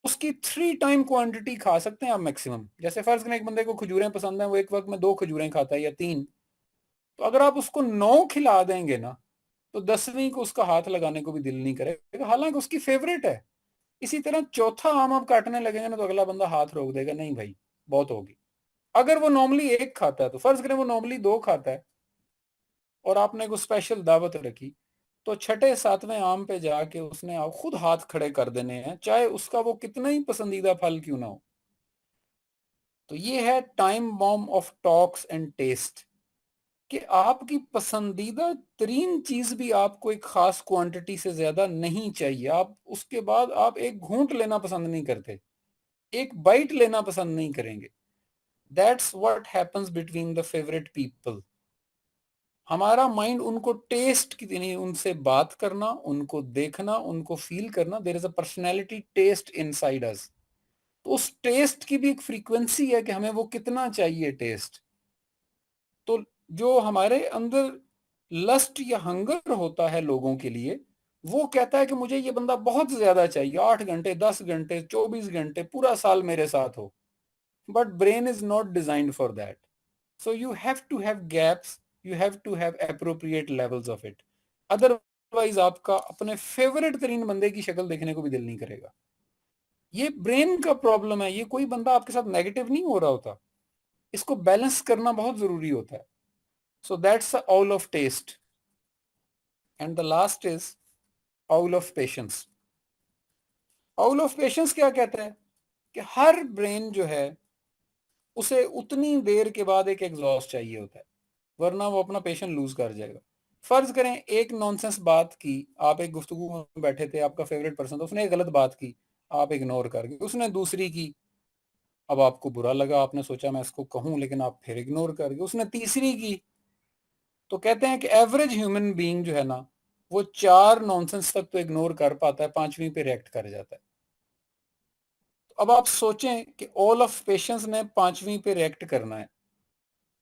उसकी 3 टाइम क्वांटिटी खा सकते हैं आप मैक्सिमम। जैसे फर्ज करें एक बंदे को खजूरें पसंद है, वो एक वक्त में 2 खजूरें खाता है या 3, तो अगर आप उसको 9 खिला देंगे ना, तो 10वीं को उसका हाथ लगाने को भी दिल नहीं करेगा, हालांकि उसकी फेवरेट है। इसी तरह चौथा आम आप काटने लगेंगे ना तो अगला बंदा हाथ रोक देगा, नहीं भाई बहुत होगी। अगर वो नॉर्मली एक खाता है, तो फर्ज करें वो नॉर्मली दो खाता है और आपने को स्पेशल दावत रखी, तो छठे सातवें आम पे जाके उसने आप खुद हाथ खड़े कर देने हैं, चाहे उसका वो कितना ही पसंदीदा फल क्यों ना हो। तो ये है time bomb of talks and test, कि आपकी पसंदीदा तरीन चीज भी आपको एक खास क्वांटिटी से ज्यादा नहीं चाहिए, आप उसके बाद आप एक घूंट लेना पसंद नहीं करते, एक बाइट लेना पसंद नहीं करेंगे। That's what happens between the favourite people. हमारा माइंड उनको टेस्ट की नहीं, उनसे बात करना, उनको देखना, उनको फील करना, there is a personality test inside us. तो उस टेस्ट की भी एक फ्रीक्वेंसी है कि हमें वो कितना चाहिए टेस्ट। तो जो हमारे अंदर लस्ट या हंगर होता है लोगों के लिए, वो कहता है कि मुझे ये बंदा बहुत ज्यादा चाहिए, 8 घंटे 10 घंटे 24 घंटे पूरा साल मेरे साथ हो। But brain is not designed for that. So you have to have gaps, you have to have appropriate levels of it. Otherwise आपका अपने फेवरेट तरीन बंदे की शक्ल देखने को भी दिल नहीं करेगा। ये ब्रेन का प्रॉब्लम है, ये कोई बंदा आपके साथ नेगेटिव नहीं हो रहा होता, इसको बैलेंस करना बहुत जरूरी होता है। So that's the owl of test. And the last is owl of patience. Owl of patience क्या कहता है कि हर ब्रेन जो है उसे उतनी देर के बाद एक एग्जॉस्ट चाहिए होता है, वरना वो अपना पेशेंस लूज कर जाएगा। फर्ज करें एक नॉनसेंस बात की, आप एक गुफ्तगू में बैठे थे, आपका फेवरेट पर्सन था, उसने एक गलत बात की, आप इग्नोर कर गए, उसने दूसरी की, अब आपको बुरा लगा, आपने सोचा मैं इसको कहूं, लेकिन आप फिर इग्नोर कर गए, उसने तीसरी की। तो कहते हैं कि एवरेज ह्यूमन बीइंग जो है ना, वो 4 नॉनसेंस तक तो इग्नोर कर पाता है, पांचवी पे रिएक्ट कर जाता है। तो अब आप सोचें कि ऑल ऑफ पेशेंस ने पांचवी पे रिएक्ट करना है,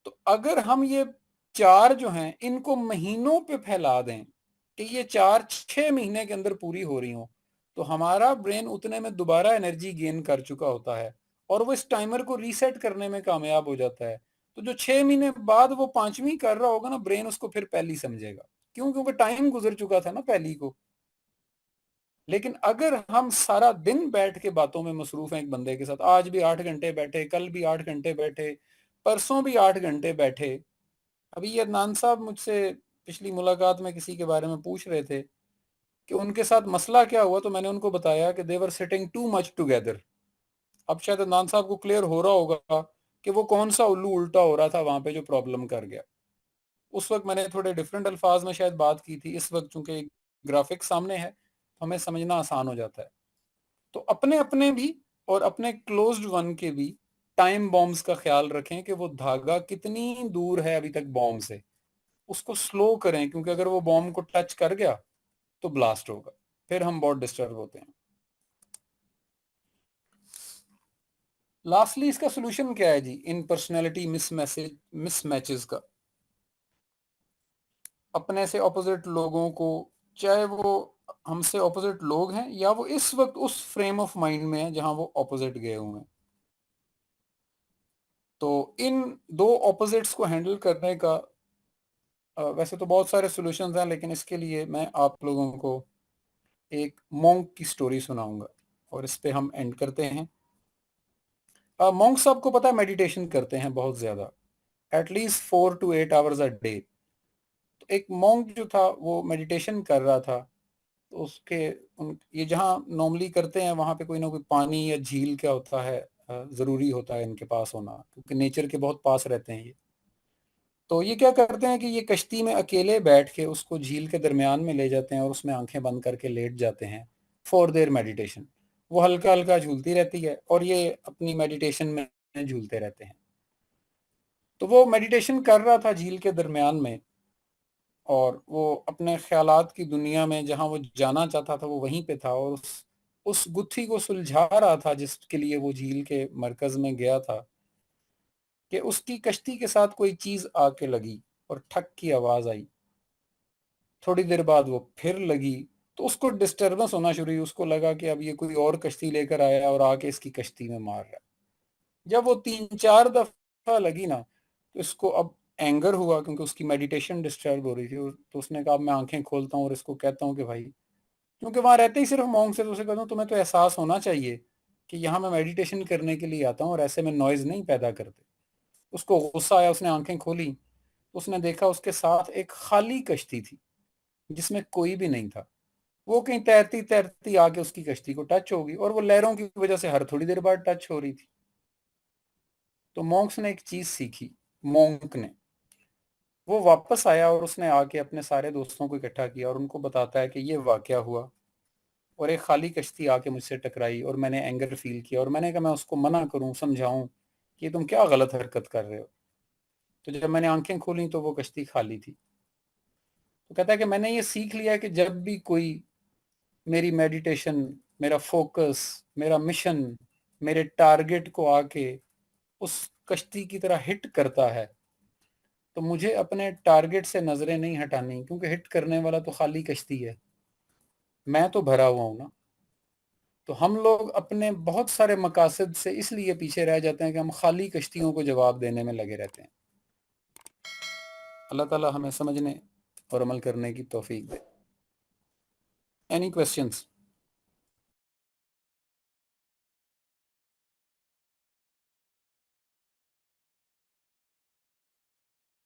तो अगर हम ये चार जो हैं इनको महीनों पे फैला दें कि ये चार 6 महीने के अंदर पूरी हो रही हो, तो हमारा ब्रेन उतने में दोबारा एनर्जी गेन कर चुका होता है और वो इस टाइमर को रीसेट करने में कामयाब हो जाता है। तो जो 6 महीने बाद वो पांचवी कर रहा होगा ना, ब्रेन उसको फिर पहली समझेगा। क्यों? क्योंकि टाइम गुजर चुका था ना पहली को। लेकिन अगर हम सारा दिन बैठ के बातों में मसरूफ हैं एक बंदे के साथ, आज भी 8 घंटे बैठे, कल भी 8 घंटे बैठे, परसों भी 8 घंटे बैठे। अभी ये अदनान साहब मुझसे पिछली मुलाकात में किसी के बारे में पूछ रहे थे कि उनके साथ मसला क्या हुआ, तो मैंने उनको बताया कि देवर सिटिंग टू मच टुगेदर। अब शायद अदनान साहब को क्लियर हो रहा होगा कि वो कौन सा उल्लू उल्टा हो रहा था वहां पे जो प्रॉब्लम कर गया। उस वक्त मैंने थोड़े डिफरेंट अल्फाज में शायद बात की थी, इस वक्त चूंकि ग्राफिक सामने है तो हमें समझना आसान हो जाता है। तो अपने अपने भी और अपने क्लोज्ड वन के भी टाइम बॉम्ब्स का ख्याल रखें कि वो धागा कितनी दूर है अभी तक बॉम्ब से, उसको स्लो करें, क्योंकि अगर वो बॉम्ब को टच कर गया तो ब्लास्ट होगा, फिर हम बहुत डिस्टर्ब होते हैं। लास्टली इसका सोल्यूशन क्या है जी इन पर्सनैलिटी मिसमैचेस का? अपने से ऑपोजिट लोगों को, चाहे वो हमसे ऑपोजिट लोग हैं या वो इस वक्त उस फ्रेम ऑफ माइंड में है जहां वो ऑपोजिट गए हुए हैं, तो इन दो ऑपोजिट्स को हैंडल करने का वैसे तो बहुत सारे सॉल्यूशंस हैं, लेकिन इसके लिए मैं आप लोगों को एक मॉन्क की स्टोरी सुनाऊंगा और इस पे हम एंड करते हैं। मॉन्क्स आपको पता है मेडिटेशन करते हैं बहुत ज्यादा, at least 4 to 8 hours a day. तो एक मॉन्क जो था वो मेडिटेशन कर रहा था, तो उसके ये जहाँ नॉर्मली करते हैं वहां पे कोई ना कोई पानी या झील क्या होता है, जरूरी होता है इनके पास होना, क्योंकि नेचर के बहुत पास रहते हैं ये। तो ये क्या करते हैं कि ये कश्ती में अकेले बैठ के उसको झील के दरमियान में ले जाते हैं और उसमें आंखें बंद करके लेट जाते हैं फॉर देयर मेडिटेशन। वो हल्का हल्का झूलती रहती है और ये अपनी मेडिटेशन में झूलते रहते हैं। तो वो मेडिटेशन कर रहा था झील के दरमियान में, और वो अपने ख्यालात की दुनिया में जहां वो जाना चाहता था वो वहीं पे था, और उस गुत्थी को सुलझा रहा था जिसके लिए वो झील के मरकज में गया था, कि उसकी कश्ती के साथ कोई चीज आके लगी और ठक की आवाज आई। थोड़ी देर बाद वो फिर लगी, तो उसको डिस्टरबेंस होना शुरू हुई, उसको लगा कि अब ये कोई और कश्ती लेकर आया और आके इसकी कश्ती में मार रहा है। जब वो 3 4 दफा लगी ना, तो इसको अब एंगर हुआ, क्योंकि उसकी मेडिटेशन डिस्टर्ब हो रही थी, तो उसने कहा अब मैं आंखें खोलता हूँ और इसको कहता हूँ कि भाई क्योंकि वहां रहते ही सिर्फ मॉन्क से, तो उसे कहता हूँ तुम्हें तो एहसास होना चाहिए कि यहाँ मैं मेडिटेशन करने के लिए आता हूँ और ऐसे में नॉइज नहीं पैदा करते। उसको गुस्सा आया, उसने आंखें खोली, उसने देखा उसके साथ एक खाली कश्ती थी जिसमें कोई भी नहीं था। वो कहीं तैरती तैरती आके उसकी कश्ती को टच होगी और वो लहरों की वजह से हर थोड़ी देर बाद टच हो रही थी। तो मॉन्क्स ने एक चीज सीखी, मॉन्क ने, वो वापस आया और उसने आके अपने सारे दोस्तों को इकट्ठा किया और उनको बताता है कि ये वाकया हुआ और एक खाली कश्ती आके मुझसे टकराई और मैंने एंगर फील किया और मैंने कहा मैं उसको मना करूं, समझाऊं कि तुम क्या गलत हरकत कर रहे हो। तो जब मैंने आंखें खोली तो वो कश्ती खाली थी। तो कहता है कि मैंने ये सीख लिया कि जब भी कोई मेरी मेडिटेशन, मेरा फोकस, मेरा मिशन, मेरे टारगेट को आके उस कश्ती की तरह हिट करता है, तो मुझे अपने टारगेट से नजरें नहीं हटानी, क्योंकि हिट करने वाला तो खाली कश्ती है, मैं तो भरा हुआ हूं ना। तो हम लोग अपने बहुत सारे मकासद से इसलिए पीछे रह जाते हैं कि हम खाली कश्तियों को जवाब देने में लगे रहते हैं। अल्लाह ताला हमें समझने और अमल करने की तौफीक दे। Any questions?